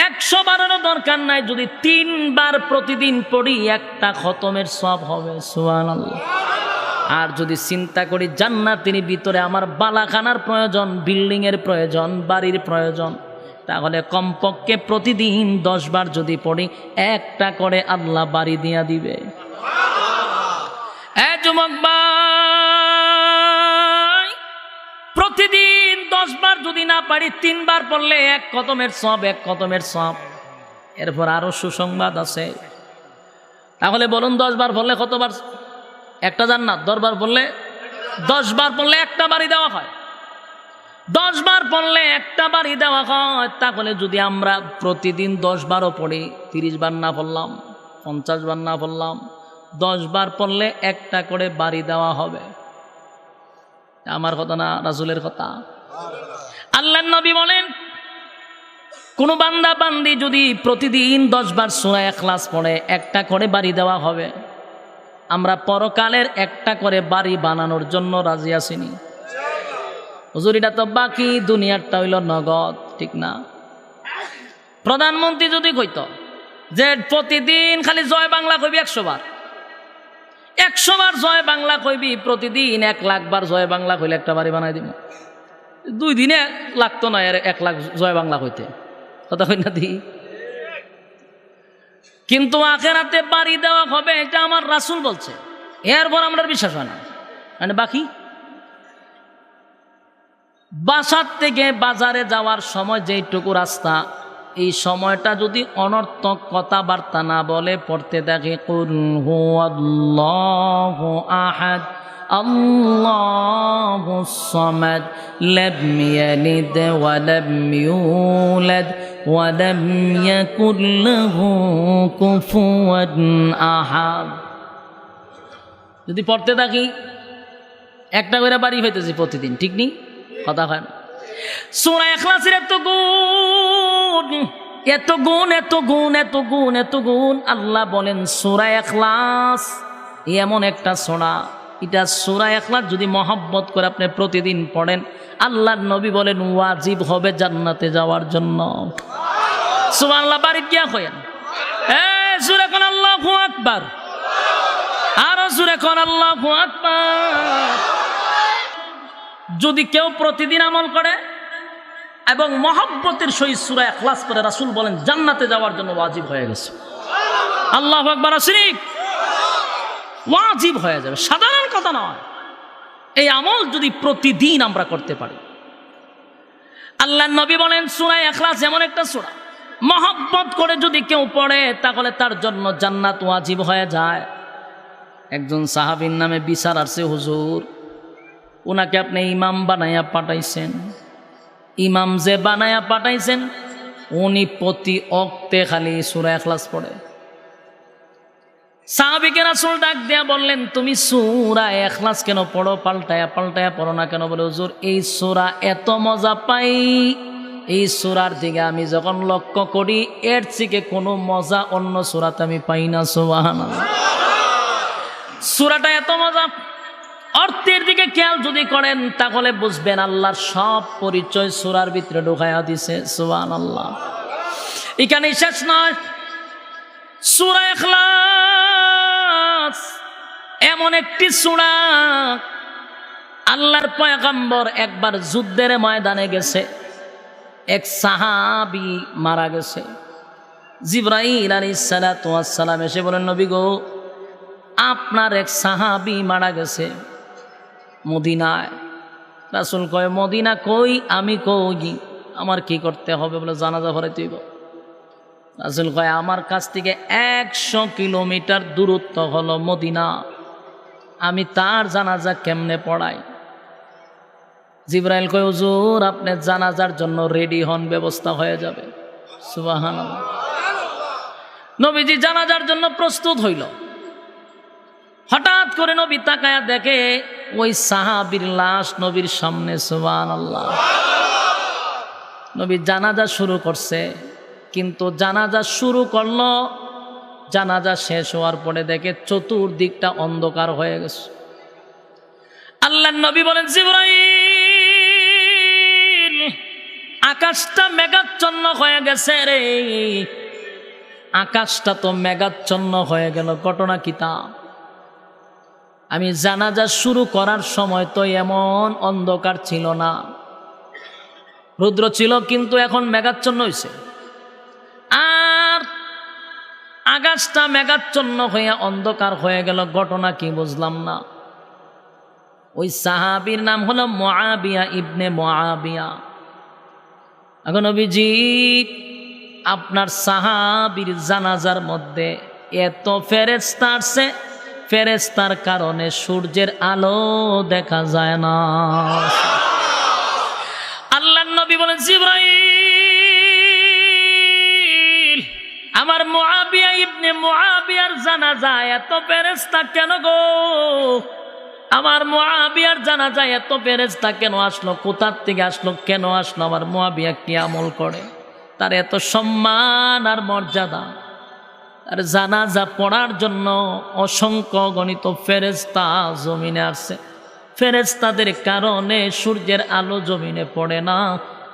100 বারেরও দরকার নাই, যদি 3 বার প্রতিদিন পড়ি, একটা খতমের সওয়াব হবে। সুবহানাল্লাহ। আর যদি চিন্তা করি জান্নাতের ভিতরে আমার বালাখানার প্রয়োজন, বিল্ডিং এর প্রয়োজন, বাড়ির প্রয়োজন, তাহলে কমপক্ষে প্রতিদিন 10 বার যদি পড়ি, একটা করে আল্লাহ বাড়ি দিয়া দিবে। এ যুবক ভাই, প্রতিদিন 10 বার যদি না পারি, 3 বার পড়লে 1 খতমের সওয়াব, 1 খতমের সওয়াব। এরপর আরো সুসংবাদ আছে। তাহলে বলুন 10 বার পড়লে কতবার? একটা জান্নাত। 10 বার পড়লে, 10 বার পড়লে একটা বাড়ি দেওয়া হয়। 10 বার পড়লে একটা বাড়ি দেওয়া হয়। তাহলে যদি আমরা প্রতিদিন 10 বারও পড়ি, 30 বার না পড়লাম, 50 বার না পড়লাম, 10 বার পড়লে একটা করে বাড়ি দেওয়া হবে। আমার কথা না, রাসূলের কথা। আল্লাহর নবী বলেন, কোন বান্দা বান্দি যদি প্রতিদিন 10 বার সূরা ইখলাস পড়ে, একটা করে বাড়ি দেওয়া হবে। আমরা পরকালের একটা করে বাড়ি বানানোর জন্য রাজি আছিনি? হুজুর এটা তো বাকি, দুনিয়ারটা হইল নগদ, ঠিক না? প্রধানমন্ত্রী যদি কইতো যে প্রতিদিন খালি জয় বাংলা কইবি 100 বার, 100 বার জয় বাংলা কইবি, প্রতিদিন 1 লাখ বার জয় বাংলা কইলে একটা বাড়ি বানাই দিব। 2 দিনে লাগতো না 1 লাখ জয় বাংলা কইতে, কথা কই না দি? কিন্তু আখেরাতে বাড়ি দেওয়া হবে, এটা আমার রাসূল বলছে। এরপর আমরা বিশ্বাস হয় না, মানে বাকি বাসার থেকে বাজারে যাওয়ার সময় যেইটুকু রাস্তা, এই সময়টা যদি অনর্থক কথাবার্তা না বলে পড়তে থাকে কুল হুয়াল্লাহু আহাদ আল্লাহুস সামাদ লাম ইয়ালিদ ওয়া লাম ইউলাদ ওয়া লাম ইয়াকুল লাহু কুফুয়ান আহাদ। যদি পড়তে থাকি একটা করে বাড়ি হইতেছে প্রতিদিন, ঠিক নেই? কথা হয় না। সূরা ইখলাসের এত গুণ, এত গুণ, এত গুণ, এত গুণ, এত গুণ। আল্লাহ বলেন সূরা ইখলাস এমন একটা সূরা, এটা সূরা ইখলাস যদি মহব্বত করে আপনি প্রতিদিন পড়েন, আল্লাহর নবী বলেন ওয়াজিব হবে জান্নাতে যাওয়ার জন্য। সুবহানাল্লাহ। বাড়ি গিয়া কইেন জোরে কোন আল্লাহু আকবার, আরো জোরে কোন আল্লাহু আকবার। যদি কেউ প্রতিদিন আমল করে এবং মহব্বতের সহিত সূরা ইখলাস পড়ে, রাসূল বলেন জান্নাতে যাওয়ার জন্য ওয়াজিব হয়ে গেছে। আল্লাহু আকবার শরীফ, ওয়াজিব হয়ে যাবে, সাধারণ কথা নয়। এই আমল যদি প্রতিদিন আমরা করতে পারি, আল্লাহর নবী বলেন সূরা ইখলাস এমন একটা সূরা, মহব্বত করে যদি কেউ পড়ে তাহলে তার জন্য জান্নাত ওয়াজিব হয়ে যায়। একজন সাহাবীর নামে বিচার আসছে, হুজুর উনাকে আপনি ইমাম বানাইয়া পাঠাইছেন, ইমাম যে বানাইয়া পাঠাইছেন উনি প্রতি ওয়াক্তে খালি সূরা ইখলাস পড়ে। সাহাবীকে রাসূল ডাক দিয়া বললেন তুমি সূরা ইখলাস কেন পড়ো, পাল্টায়া পাল্টায়া পড়ো না কেন? বলে হুজুর এই সূরা এত মজা পাই, এই সূরার দিকে আমি যখন লক্ষ্য করি এর থেকে কোনো মজা অন্য সূরাতে আমি পাই না। সুবহানাল্লাহ। সূরাটা এত মজা, অর্থের দিকে খেয়াল যদি করেন তাহলে বুঝবেন আল্লাহর সব পরিচয় সূরার ভিতরে ঢুকাইয়া দিছে। সুবহানাল্লাহ। এখানে শেষ নয়, সূরা ইখলাস এমন একটি সূরা, আল্লাহর পয়গম্বর একবার যুদ্ধের ময়দানে গেছে, এক সাহাবী মারা গেছে। জিবরাইল আলাইহিস সালাতু ওয়াস সালাম এসে বলেন নবী গো আপনার এক সাহাবী মারা গেছে মদিনায়। রাসূল কয় মদিনা কই? আমি কই আমার কি করতে হবে? বলে জানাজা পড়াইতে হইব। রাসূল কয় আমার কাছ থেকে 100 কিলোমিটার দূরত্ব হলো মদিনা, আমি তার জানাজা কেমনে পড়াই? জিবরাইল কয় হুজুর আপনি জানাজার জন্য রেডি হন, ব্যবস্থা হয়ে যাবে। সুবহানাল্লাহ। নবীজি জানাজার জন্য প্রস্তুত হইল। হঠাৎ করে নবী তাকায়া দেখে ওই সাহাবীর লাশ নবীর সামনে। সুবহানাল্লাহ। নবী জানাজা শুরু করছে, কিন্তু জানাজা শুরু করলো, জানাজা শেষ হওয়ার পরে দেখে চতুর্দিকটা অন্ধকার হয়ে গেছে। আল্লাহর নবী বলেন জিবরাইল আকাশটা মেঘাচ্ছন্ন হয়ে গেছে রে, আকাশটা তো মেঘাচ্ছন্ন হয়ে গেল, ঘটনা কি তা? আমি জানাজা শুরু করার সময় তো এমন অন্ধকার ছিল না, রুদ্র ছিল, কিন্তু এখন মেঘাচ্ছন্ন হয়েছে। আর আকাশটা মেঘাচ্ছন্ন হয়ে অন্ধকার হয়ে গেল, ঘটনা কি বুঝলাম না। ওই সাহাবীর নাম হলো মুআবিয়া ইবনে মুআবিয়া। এখন নবীজি আপনার সাহাবীর জানাজার মধ্যে এত ফেরেশতা আসছে, ফেরেশতার কারণে সূর্যের আলো দেখা যায় না। আল্লাহর নবী বলেন জিবরাইল আমার মুআবিয়া ইবনে মুআবিয়ার জানাজা এত ফেরেশতা কেন গো? আমার মুআবিয়ার জানাজা এত ফেরেশতা কেন আসলো? কোথার থেকে আসলো? কেন আসলো? আমার মুআবিয়া কি আমল করে তার এত সম্মান আর মর্যাদা? আর জানাজা পড়ার জন্য অসংখ্য গণিত ফেরেশতা জমিনে আসছে, ফেরেশতাদের কারণে সূর্যের আলো জমিনে পড়ে না।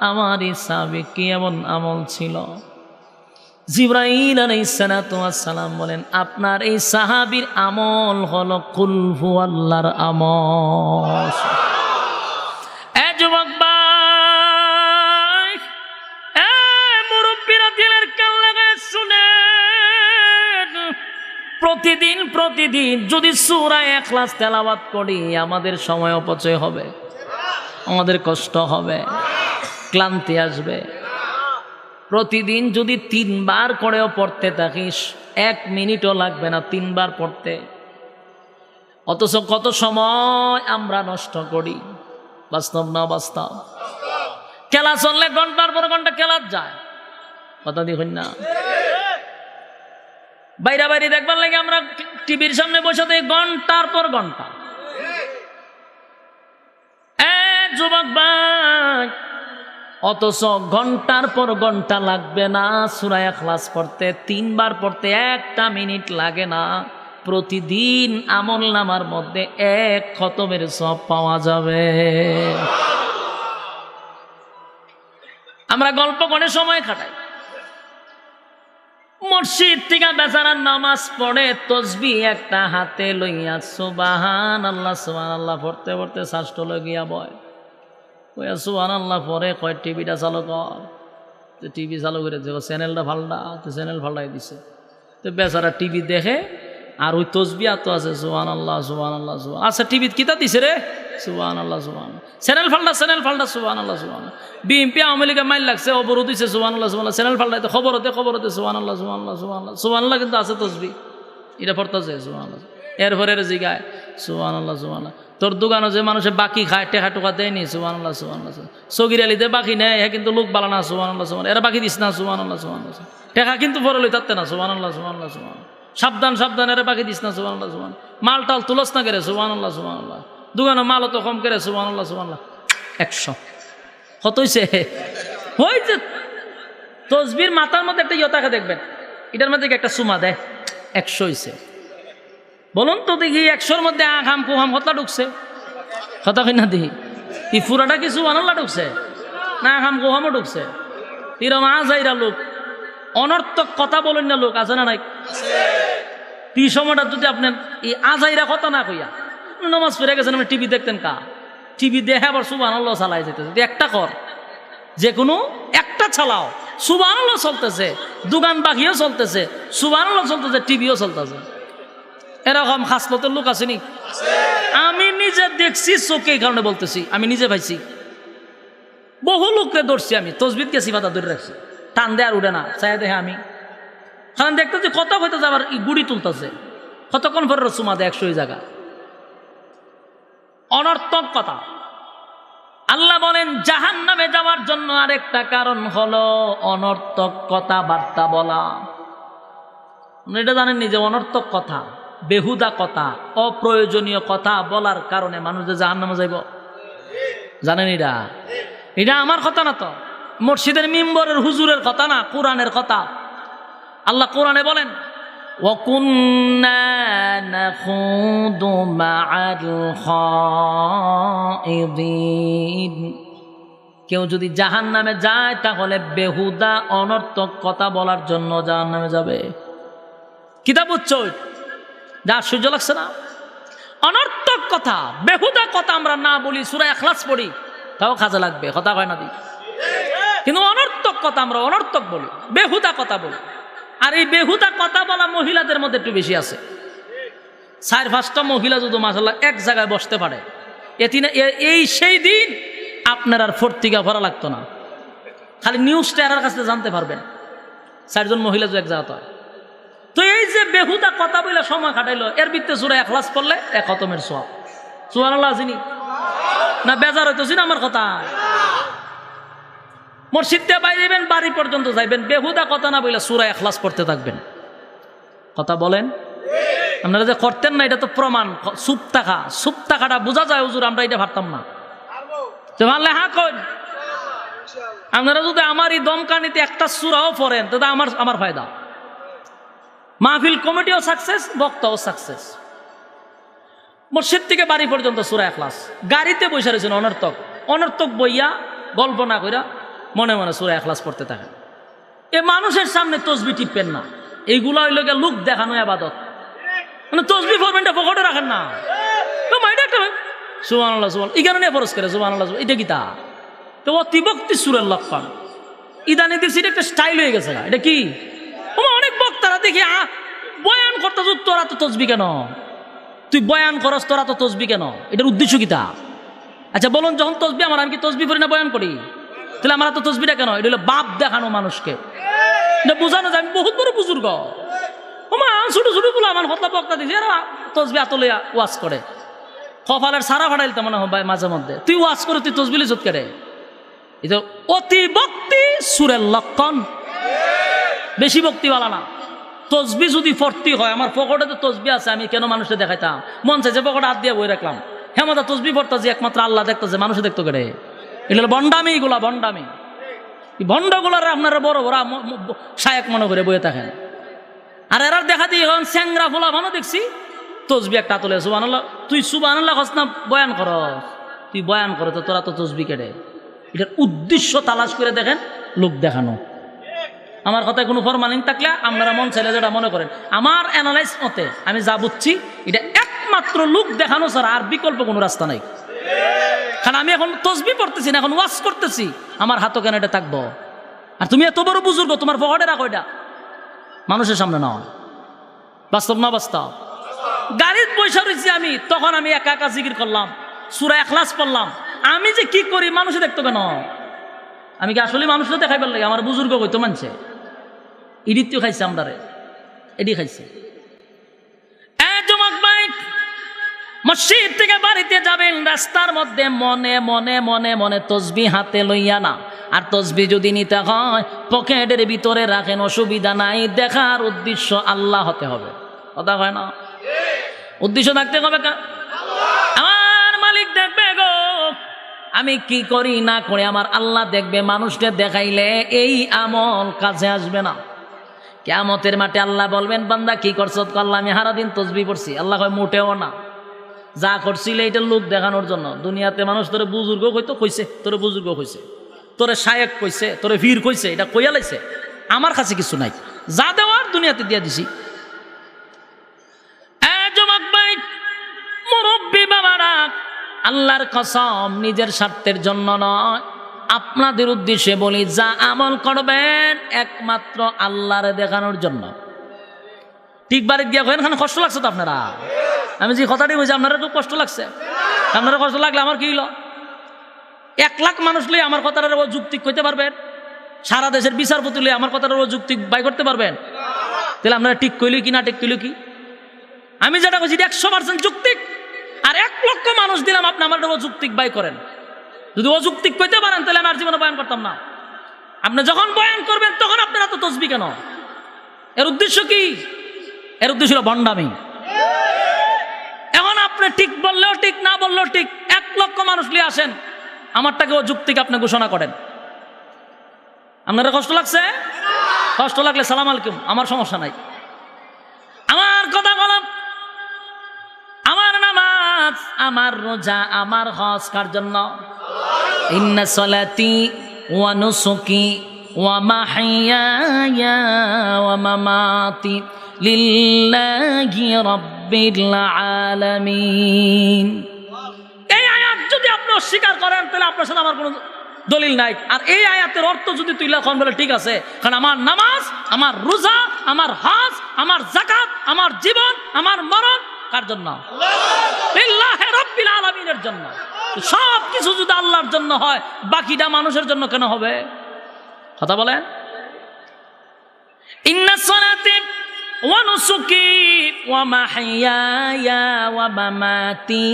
আমার এই সাহাবী কি এমন আমল ছিল? জিবরাইল আলাইহিস সালাতু ওয়াস সালাম বলেন আপনার এই সাহাবীর আমল হলো কুল হুয়াল্লাহর আমল। এ যুবক ভাই, এ মুরব্বিরা দিলের কান লাগায় শুনেন, প্রতিদিন প্রতিদিন যদি সূরা ইখলাস তেলাওয়াত করি আমাদের সময় অপচয় হবে, আমাদের কষ্ট হবে, ক্লান্তি আসবে। প্রতিদিন যদি 3 বার করেও পড়তে থাকিস 1 মিনিটও লাগবে না 3 বার পড়তে। অথচ কত সময় আমরা নষ্ট করি। বাস্তব না বাস্তব? খেলা চললে ঘন্টার পর ঘন্টা খেলা যায়, কথা দেখুন না। বাইরে বাইরে দেখবার লাগে আমরা টিভির সামনে বসে থাকি ঘন্টার পর ঘন্টা। যুবক ভাই, অথচ ঘন্টার পর ঘন্টা লাগবে না সূরা ইখলাস পড়তে, 3 বার পড়তে 1টা মিনিট লাগে না। প্রতিদিন আমলনামার মধ্যে 1 খতমের সওয়াব পাওয়া যাবে। আমরা গল্প করে সময় কাটাই, মসজিদ থেকে বেচারা নামাজ পড়ে তসবিহ একটা হাতে লইয়া সুবহানাল্লাহ সুবহানাল্লাহ পড়তে পড়তে শাস্ত্র গিয়া বয়। ওয়া সুবহানাল্লাহ পরে কয় টিভিটা চালু কর। তো টিভি চালু করে দেখো চ্যানেলটা ফাল্টা, তো চ্যানেল ফাল্টাই দিছে। তো বেচারা টিভি দেখে আর ওই তসবিহ তো আছে সুবহানাল্লাহ সুবহানাল্লাহ সুবহান। আচ্ছা টিভি কিতা দিছে রে? সুবহানাল্লাহ সুবহানাল্লাহ। চ্যানেল ফাল্টা সুবহানাল্লাহ সুবহানাল্লাহ। বিএনপি আওয়ামী লীগের মাইল লাগছে, অবরোধ দিছে সুবহানাল্লাহ সুবহানাল্লাহ। চ্যানেল ফাল্টাইতে খবর হতে সুবহানাল্লাহ সুবহানাল্লাহ সুবহানাল্লাহ সুবহানাল্লাহ, কিন্তু আছে তসবিহ, এটা পড়তেছে সুবহানাল্লাহ। এরপরে জিগায় সুবহানাল্লাহ সুবহানাল্লাহ। তোর দোকানে যে মানুষে বাকি খায় টেকা টোকা দেয়নি সুবহানাল্লাহ সুবহানাল্লাহ। সগির আলিতে বাকি নেয়, হ্যাঁ কিন্তু লোক বালা না সুবহানাল্লাহ সুবহানাল্লাহ। এরা বাকি দিস না সুবহানাল্লাহ সুবহানাল্লাহ। টেকা কিন্তু পরে লই থাকতে না সুবহানাল্লাহ সুবহানাল্লাহ সুবহানাল্লাহ। সাবধান সাবধান, এরা বাকি দিস না সুবহানাল্লাহ সুবহানাল্লাহ। মাল টাল তুলস না করে সুবহানাল্লাহ সুবহানাল্লাহ। দোকানে মালও তো কম করে সুবহানাল্লাহ সুবহানাল্লাহ। 100 কত হইছে? হইছে তসবির মাথার মধ্যে একটা ইয়তাকে দেখবেন, এটার মধ্যে একটা সুমা দেয় 100 হইছে। বলুন তো দেখি 100-র মধ্যে আখাম কুহাম কতটা ঢুকছে? কথা কই না দেখি, এই পুরাটা কি সুবহানাল্লাহ ঢুকছে না আখাম কুহামও ঢুকছে? এরম আজাইরা লোক, অনর্থক কথা বলেন না লোক আছে না নাই? এই সময়টা যদি আপনার এই আজাইরা কথা না কইয়া নামাজ পড়ে গেছেন, আপনি টিভি দেখতেন কা? টিভি দেখে আবার সুবহানাল্লাহ চালাই যেতেছে। যদি একটা কর, যে কোনো একটা চালাও, সুবহানাল্লাহ চলতেছে, দোকান বাকিও চলতেছে, সুবহানাল্লাহ চলতেছে, টিভিও চলতেছে। এরকম খাসলতের লোক আসেনি? আমি নিজে দেখছি, চোখে এই কারণে বলতেছি, আমি নিজে পাইছি। বহু লোককে ধরছি আমি, তসবিহ গেছি বাধা ধরে রাখছি, টান দেয় আর উঠে না, চাই দেখে আমি কারণ দেখতেছি কত হইতেছে, আবার গুড়ি তুলতেছে, কতক্ষণ পরে রসুমা দেয় 100 জায়গা। অনর্থক কথা। আল্লাহ বলেন জাহান্নামে যাওয়ার জন্য আরেকটা কারণ হলো অনর্থক কথাবার্তা বলা। এটা জানেননি যে অনর্থক কথা, বেহুদা কথা, অপ্রয়োজনীয় কথা বলার কারণে মানুষ যে জাহান্নামে যাইব? জানেন এটা? এটা আমার কথা না, তো মসজিদের মিম্বরের হুজুরের কথা না, কোরআনের কথা। আল্লাহ কোরআনে বলেন ওয়াকুন্না নাখুদু মা'আল খাইদিন। কেউ যদি জাহান্নামে যায় তাহলে বেহুদা অনর্থক কথা বলার জন্য জাহান্নামে যাবে। কিতাব বুঝছো? যা সহ্য লাগছে না? অনর্থক কথা, বেহুদা কথা আমরা না বলি, সূরা ইখলাস পড়ি, তাও কাজে লাগবে, কথা কয় না দি। কিন্তু অনর্থক কথা আমরা অনর্থক বলি, বেহুদা কথা বলি। আর এই বেহুদা কথা বলা মহিলাদের মধ্যে একটু বেশি আছে। 4-5টা মহিলা যদি মাশাআল্লাহ এক জায়গায় বসতে পারে, এই সেই দিন আপনার আর ফর্তিকা ভরা লাগতো না, খালি নিউজ টেরার কাছে জানতে পারবেন 4 জন মহিলা যদি এক জায়গাতে হয়। তো এই যে বেহুদা কথা বলে সময় কাটাইলো, এর ভিতরে সূরা ইখলাস পড়লে 1 খতমের সওয়াব। সুবহানাল্লাহ আসেনি না? বেজার হইতেছি না আমার কথা? মসজিদ থেকে বাইরে যাবেন, বাড়ি পর্যন্ত যাইবেন, বেহুদা কথা না বলে সূরা ইখলাস পড়তে থাকবেন। কথা বলেন? আপনারা যে করতেন না, এটা তো প্রমাণ। সুপ টাকাটা বোঝা যায় হুজুর, আমরা এটা ভাবতাম না। তো মানলে হ্যাঁ কই, আপনারা যদি আমার এই দমকানিতে একটা সূরাও পড়েন তাতে আমার ফায়দা। মাহফিল কমিটিও সাকসেস, বক্তাও সাকসেস। মসজিদ থেকে বাড়ি পর্যন্ত সূরা ইখলাস। গাড়িতে বসে রয়েছেন অনর্থক বইয়া গল্প না কইরা মনে মনে সূরা ইখলাস পড়তে থাকেন। এ মানুষের সামনে তসবিহ টিপবেন না, এইগুলা হইল গিয়ে লোক দেখানো ইবাদত। মানে তসবিহ পড়বেনটা পকেটে রাখেন না, সুবহানাল্লাহ সুবহানাল্লাহ এই কারণে ফরজ করে সুবহানাল্লাহ, এটা কি তা? তো অতিভক্তি সুরের লক্ষণ। ইদানি দেখছি এটা একটা স্টাইল হয়ে গেছে। এটা কি? অনেক বক্তারা দেখি বয়ান করতে, তোরা তো তসবিহ কেন? তুই বয়ান করস, তোরা তো তসবিহ কেন? এটার উদ্দেশ্য কি তা? আচ্ছা বলুন, যখন তসবি আমার, আমি কি তসবি পড়ি না বয়ান করি? তাহলে আমার তো তসবিটা কেন? এটা হলো বাপ দেখানো মানুষকে, এটা বোঝানো যায় আমি বহুত বড় বুজুর্গ। ছোট ছোট গুলো আমার হত্যা বক্তা দিয়েছে, এরা তসবি আতলে ওয়াজ করে, কপালের সারা ফাটাইতে মনে হয় মাঝে মধ্যে। তুই ওয়াজ করে তুই তসবি লিজত কেড়ে, এটা অতি ভক্তি সুরের লক্ষণ। বেশি ভক্তিওয়ালা না। তসবি যদি ফর্তি হয়, আমার পকেটে তো তসবি আছে, আমি কেন মানুষকে দেখাইতাম? মন চাইছে পকেটে হাত দিয়ে বই রাখলাম। হেমতা তসবি পড়তা যে একমাত্র আল্লাহ দেখতো, যে মানুষে দেখতো কেড়ে। এটা হলো বন্ডামি, এগুলা বন্ডামি। ভণ্ডগুলার আপনারা বড় বড় শায়েক মনে করে বয়ে থাকেন। আর এরা দেখা দিয়ে এখন স্যাংরা ফোলা ভালো দেখছি তসবি একটা তোলে, সুবহানাল্লাহ। তুই সুবহানাল্লাহ হস না বয়ান কর, তুই বয়ান করো তো, তোরা তো তসবি কেটে। এটার উদ্দেশ্য তালাশ করে দেখেন, লোক দেখানো। আমার কথায় কোনো ফরমালিং থাকলে আপনারা মন চাইলে যেটা মনে করেন, আমার অ্যানালাইজ মতে আমি যা বুঝছি, এটা একমাত্র লোক দেখানো ছাড়া আর বিকল্প কোনো রাস্তা নাই। কারণ আমি এখন তসবি পড়তেছি না, এখন ওয়াজ করতেছি, আমার হাতও কেন এটা থাকবো? আর তুমি এত বড় বুজুর্গ, তোমার পকেটে রাখো এটা, মানুষের সামনে নয়। বাস্তব না বাস্তব? গাড়ির পয়সা রয়েছি আমি, তখন আমি একা একা জিকির করলাম, সূরা ইখলাস পড়লাম। আমি যে কি করি মানুষে দেখতো কেন? আমি কি আসলে মানুষকে দেখাইবার লাগে? আমার বুজুর্গ কইতো মানছে, ইডিত্য খাইছে, আমরা এডি খাইছে। মসজিদ থেকে বাড়িতে যাবেন, রাস্তার মধ্যে মনে মনে মনে মনে তসবি হাতে লইয়া না। আর তসবি যদি নিতে হয় পকেটের ভিতরে রাখেন, অসুবিধা নাই। দেখার উদ্দেশ্য আল্লাহ হতে হবে, কথা হয় না? উদ্দেশ্য থাকতে হবে আমার মালিক দেখবে গো, আমি কি করি না করে আমার আল্লাহ দেখবে। মানুষকে দেখাইলে এই আমল কাজে আসবে না। কিয়ামতের মাঠে আল্লাহ বলবেন, বান্দা কি করছত? আল্লাহ আমি সারাদিন তসবি পড়ছি। আল্লাহ কয়, মোটেও না, যা করছিলে এটা লোক দেখানোর জন্য। দুনিয়াতে মানুষ তোরে বুজুর্গ কইতো, কইছে তোরে বুজুর্গ কইছে, তোরে শায়েক কইছে, তোরে ভীর কইছে, এটা কইয়া লাইছে। আমার কাছে কিছু নাই, যা দেওয়ার দুনিয়াতে দিয়া দিছি। যুবক ভাই, মুরব্বী বাবারা, আল্লাহর কসম নিজের স্বার্থের জন্য নয়, আপনাদের উদ্দেশ্যে বলি, যা আমল করবেন একমাত্র আল্লাহরে দেখানোর জন্য। ঠিক বাড়ি দিয়া কয়েন, খান কষ্ট লাগছে তো আপনারা? আমি যে কথাটি বলছি আপনারা তো কষ্ট লাগছে। আপনারা কষ্ট লাগলে আমার কি হইল? 1 লাখ মানুষ লই আমার কথাটার যুক্তিক কইতে পারবেন? সারা দেশের বিচারপতি লই আমার কথাটার যুক্তিক বাই করতে পারবেন? তাহলে আপনারা ঠিক কইল কি না ঠিক কইল কি? আমি যেটা বলছি 100% যুক্তিক, আর 1 লক্ষ মানুষ দিলাম আপনি আমার যুক্তিক বাই করেন। যদি অযুক্তিক কইতে পারেন তাহলে আমি আর জীবনে বয়ান করতাম না। আপনি যখন বয়ান করবেন তখন আপনারা তো তসবি কেন? এর উদ্দেশ্য কি? এর উদ্দেশ্য হলো ভণ্ডামি। এখন আপনি ঠিক বললেও ঠিক, না বললেও ঠিক, 1 লক্ষ মানুষ নিয়ে আসেন, আমারটাকে অযৌক্তিক আপনি ঘোষণা করেন। আপনারা কষ্ট লাগছে? কষ্ট লাগলে সালাম আলাইকুম, আমার সমস্যা নাই। আমার কথা বলাম, আমার নামাজ, আমার রোজা, আমার হজ কার জন্য? ইন্না সলাতি ওয়া নুসুকি ওয়া মাহইয়ায়া ওয়া মামাতি লিল্লাহি রাব্বিল আলামিন। এই আয়াত যদি আপনি অস্বীকার করেন তাহলে আপনার সাথে আমার কোনো দলিল নাই। আর এই আয়াতের অর্থ যদি তুই লেখন বলে ঠিক আছে, কারণ আমার নামাজ, আমার রোজা, আমার হজ, আমার যাকাত, আমার জীবন, আমার মরণ কার জন্য? লিল্লাহি রাব্বিল আলামিনের জন্য। সব কিছু যদি আল্লাহর জন্য হয়, বাকিটা মানুষের জন্য কেন হবে? কথা বলেন। ইন্না সলাতি ওয়া নুসুকি ওয়া মাহইয়ায়া ওয়া মামাতি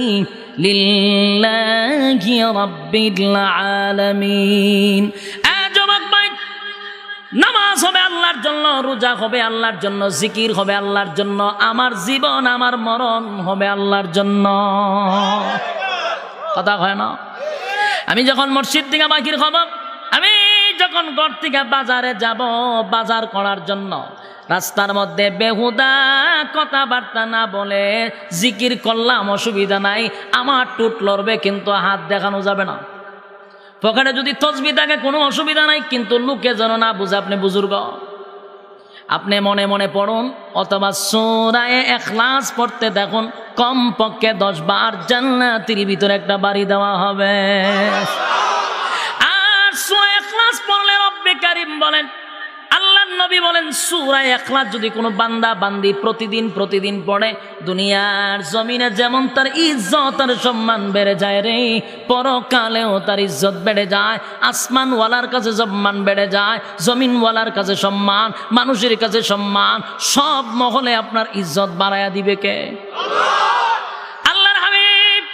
লিল্লাহি রাব্বিল আলামিন। যুবক ভাই, নামাজ হবে আল্লাহর জন্য, রোজা হবে আল্লাহর জন্য, জিকির হবে আল্লাহর জন্য, আমার জীবন, আমার মরণ হবে আল্লাহর জন্য। কথা হয় না? আমি যখন মসজিদ থেকে বাকির খবর, আমি যখন ঘর থেকে বাজারে যাব বাজার করার জন্য, রাস্তার মধ্যে বেহুদা কথাবার্তা না বলে জিকির করলাম, অসুবিধা নাই। আমার টুট লড়বে কিন্তু হাত দেখানো যাবে না। পকেটে যদি তসবি থাকে কোনো অসুবিধা নাই, কিন্তু লোকে যেন না বুঝে আপনি বুজুর্গ। আপনি মনে মনে পড়ুন, অথবা সূরা ইখলাস পড়তে দেখুন, কমপক্ষে 10 বার জান্নাতের ভিতরে একটা বাড়ি দেওয়া হবে। আর সূরা ইখলাস পড়লে রব্বে কারীম বলেন, আল্লাহর নবী বলেন সূরা ইখলাস যদি কোনো বান্দা বান্দি প্রতিদিন পড়ে, দুনিয়ার জমিনে যেমন তার ইজ্জত আর সম্মান বেড়ে যায় রে, পরকালেও তার ইজ্জত বেড়ে যায়। আসমানওয়ালার কাছে সম্মান বেড়ে যায়, জমিনওয়ালার কাছে সম্মান, মানুষের কাছে সম্মান, সব মহলে আপনার ইজ্জত বাড়ায়া দিবে কে? আল্লাহর হাবিব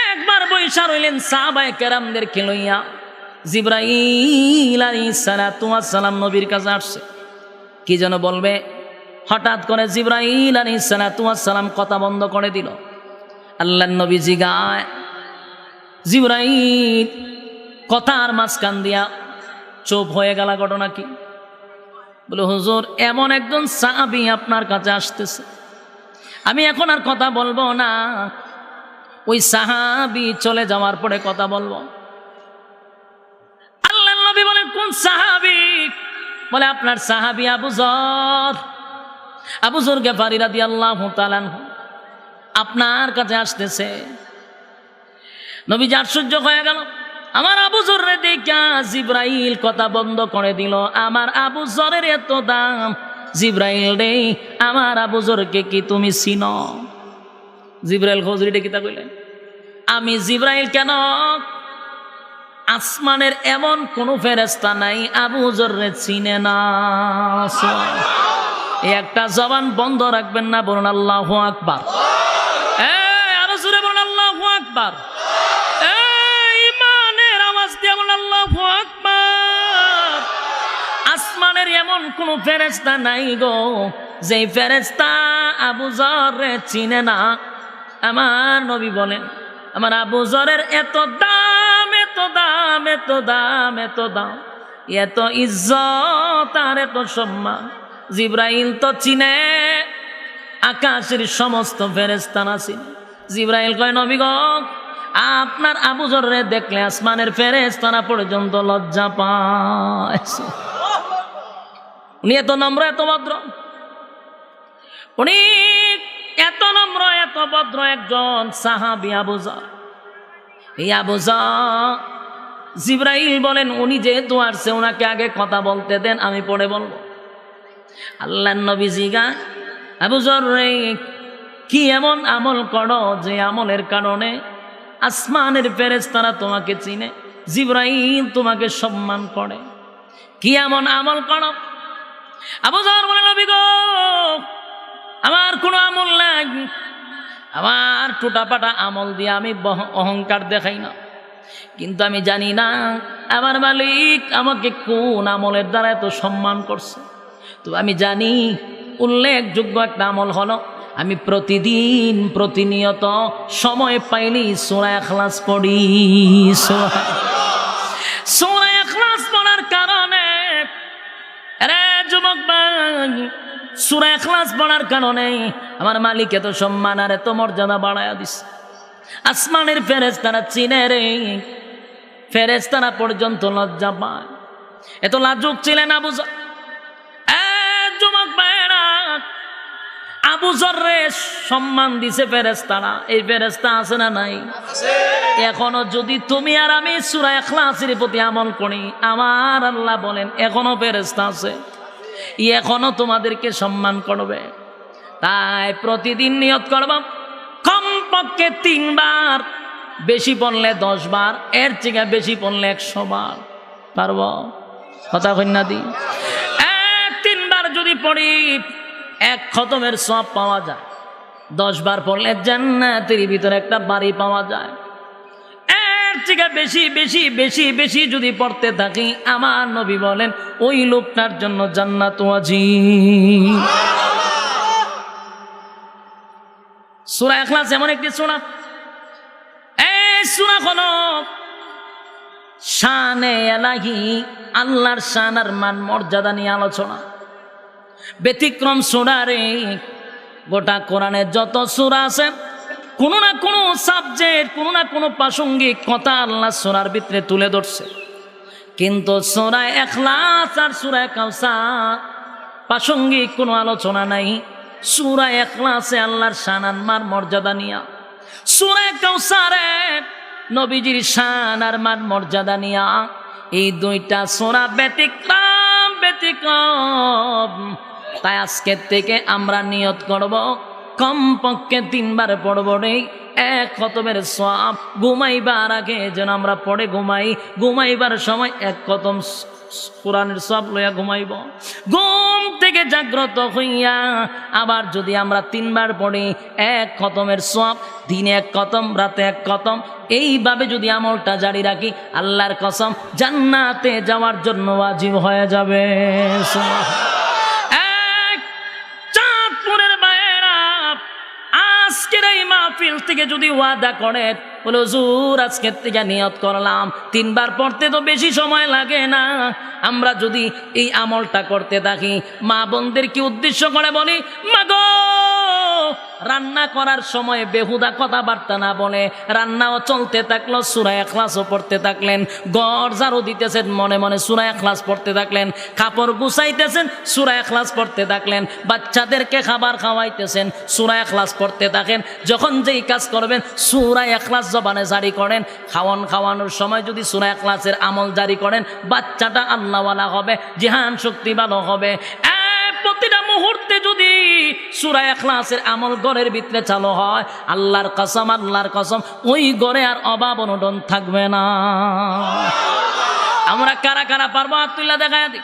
একবার বৈশা রইলেন সাহাবায়ে কেরামদেরকে লইয়া। জিবরাইল আলাইহিস সালাতু ওয়াস সালাম নবীর কাছে আসছে, কি যেন বলবে। হঠাৎ করে জিবরাইল আলাইহিস সালাতু ওয়াস সালাম কথা বন্ধ করে দিল। আল্লাহর নবী জিগায়, জিবরাইল কথার মাঝখান দিয়া চুপ হয়ে গেল, ঘটনা কি? বলে হুজুর এমন একজন সাহাবী আপনার কাছে আসতেছে, আমি এখন আর কথা বলবো না, ওই সাহাবী চলে যাওয়ার পরে কথা বলবো। আল্লাহর নবী বলেন কোন সাহাবী? বলে আপনার সাহাবী আবু যর গিফারী রাদিয়াল্লাহু তাআলা আপনার কাছে আসতেছে। নবীজি আশ্চর্য হয়ে গেল, আমার আবু যরের দেখা জিবরাইল কথা বন্ধ করে দিল। আমার আবু যরের এত দাম, জিবরাইল রে আমার আবু যরকে কি তুমি চিনো? জিবরাইল খোঁজরিটা কিতা কইলেন, আমি জিবরাইল কেন, আসমানের এমন কোন ফেরেশতা নাই আবু যররে চিনে না। একটা জবান বন্ধ রাখবেন না, বলুন আল্লাহু আকবার। আরো জোরে বলুন আল্লাহু আকবার। ইমানের আওয়াজ দিয়ে বলুন আল্লাহু আকবার। আসমানের এমন কোন ফেরেশতা নাই গো যে ফেরেশতা আবু যররে চিনে না। আমার নবী বলেন আমার আবু যরের এত দাম, এত দাম, এত দাম, এত দাম, এত ইজ্জত আর এত সম্মান, জিবরাইল তো চিনে, আকাশের সমস্ত ফেরেশতারা চিনে। জিবরাইল কয় নবী গো আপনার আবু যররে দেখলে আসমানের ফেরেশতারা পর্যন্ত লজ্জা পায়। উনি এত নম্র, এত ভদ্র, উনি এত নম্র, এত ভদ্র একজন সাহাবী আবু যর। এই আবু যর জিবরাইল বলেন উনি যেহেতু আসছে ওনাকে আগে কথা বলতে দেন, আমি পরে বলবো। আল্লাহর নবী জিগা, আবু যর রে কি এমন আমল করো যে আমলের কারণে আসমানের ফেরেশতারা তোমাকে চিনে, জিবরাইল তোমাকে সম্মান করে? কি এমন আমল করো? আবু যর বলে নবী গো আমার কোনো আমল নাই, আমার টুটাপাটা আমল দিয়ে আমি অহংকার দেখাই না, কিন্তু আমি জানি না আমার মালিক আমাকে কোন আমলের দ্বারা এত সম্মান করছে। তো আমি জানি উল্লেখযোগ্য একটা আমল হলো আমি প্রতিনিয়ত সময় পাইলি সূরা ইখলাস পড়ি। সূরা ইখলাস পড়ার কারণে রে যুবক ভাই, সূরা ইখলাস পড়ার কারণে আমার মালিক এত সম্মান আর এত মর্যাদা বাড়ায়া দিছে। আসমানের ফেরেশতারা চিনে রে, ফেরেশতারা পর্যন্ত লজ্জা পায়। এত লাজুক ছিলেন আবু যর। যুবক ভাইরা, আবু যররে সম্মান দিছে ফেরেশতারা। এই ফেরেশতা আছে না নাই? এখনো যদি তুমি আর আমি সূরা ইখলাসের প্রতি আমল করি, আমার আল্লাহ বলেন এখনো ফেরেশতা আছে, এখনো তোমাদেরকে সম্মান করবে। তাই প্রতিদিন নিয়ত করবা কমপক্ষে 3 বার, বেশি পড়লে 10 বার, এর থেকে বেশি পড়লে 100 বার। পারব? কথা কন্যা দি 3 বার যদি পড়ি 1 খতমের সওয়াব পাওয়া যায়, 10 বার পড়লে জান্নাতের ভিতরে একটা বাড়ি পাওয়া যায়। এর থেকে বেশি বেশি বেশি বেশি যদি পড়তে থাকি, আমার নবী বলেন ওই লোকটার জন্য জান্নাত ওয়াজিব। সূরা ইখলাস এমন একটি সূরা, এই সূরা হলো শানে ইলাহি, আল্লাহর শান আর মান মর্যাদা নিয়ে আলোচনা। ব্যতিক্রম সূরা রে, গোটা কোরআনের যত সূরা আছে কোনো না কোনো সাবজেক্ট, কোনো না কোনো প্রাসঙ্গিক কথা আল্লাহ সূরার ভিতরে তুলে ধরছে, কিন্তু সূরা ইখলাস আর সূরা কাউসার প্রাসঙ্গিক কোনো আলোচনা নাই। সূরা ইখলাসে আল্লাহর শান আর মান মর্যাদা নিয়া, সূরা কাউসারে নবীজির শান আর মান মর্যাদা নিয়া। এই দুইটা সূরা ব্যতিক্রম ব্যতিক্রম। তাই আজকের থেকে আমরা নিয়ত করব কমপক্ষে 3 বার পড়ব রে। এক খতমের সওয়াব ঘুমাইবার আগে যেন আমরা পড়ে ঘুমাই, ঘুমাইবার সময় এক খতম কোরআনের সওয়াব লইয়া ঘুমাইব। ঘুম থেকে জাগ্রত হইয়া আবার যদি আমরা 3 বার পড়ি, এক খতমের সওয়াব, দিনে 1 খতম, রাতে 1 খতম, এইভাবে যদি আমলটা জারি রাখি, আল্লাহর কসম জান্নাতে যাওয়ার জন্য ওয়াজিব হয়ে যাবে। চাঁদপুরের মায়েরা আজকের এই মাহফিল থেকে যদি ওয়াদা করে, বলে হুজুর আজকের থেকে নিয়ত করলাম 3 বার পড়তে তো বেশি সময় লাগে না, আমরা যদি এই আমলটা করতে থাকি, মা বোনদেরকে উদ্দেশ্য করে বলি, মা গো রান্না করার সময় বেহুদা কথাবার্তা না বলে রান্নাও চলতে থাকলো, সূরা ইখলাসও পড়তে থাকলেন, ঘর ঝাড়ু দিতেছেন মনে মনে সূরা ইখলাস পড়তে থাকলেন, কাপড় গুছাইতেছেন সূরা ইখলাস পড়তে থাকলেন, বাচ্চাদেরকে খাবার খাওয়াইতেছেন সূরা ইখলাস পড়তে থাকেন। যখন যেই কাজ করবেন সূরা ইখলাস জবানে জারি করেন। খাওয়ানোর সময় যদি সূরা ইখলাসের আমল জারি করেন, বাচ্চাটা আল্লাহওয়ালা হবে, জিহান শক্তি ভালো হবে। প্রতিটা মুহূর্তে যদি সূরা ইখলাসের আমল ঘরের ভিতরে চালু হয়, আল্লাহর কসম ওই ঘরে আর অভাব অনটন থাকবে না। আমরা কারা কারা পারবো? হাত তুলে দেখায় দিই।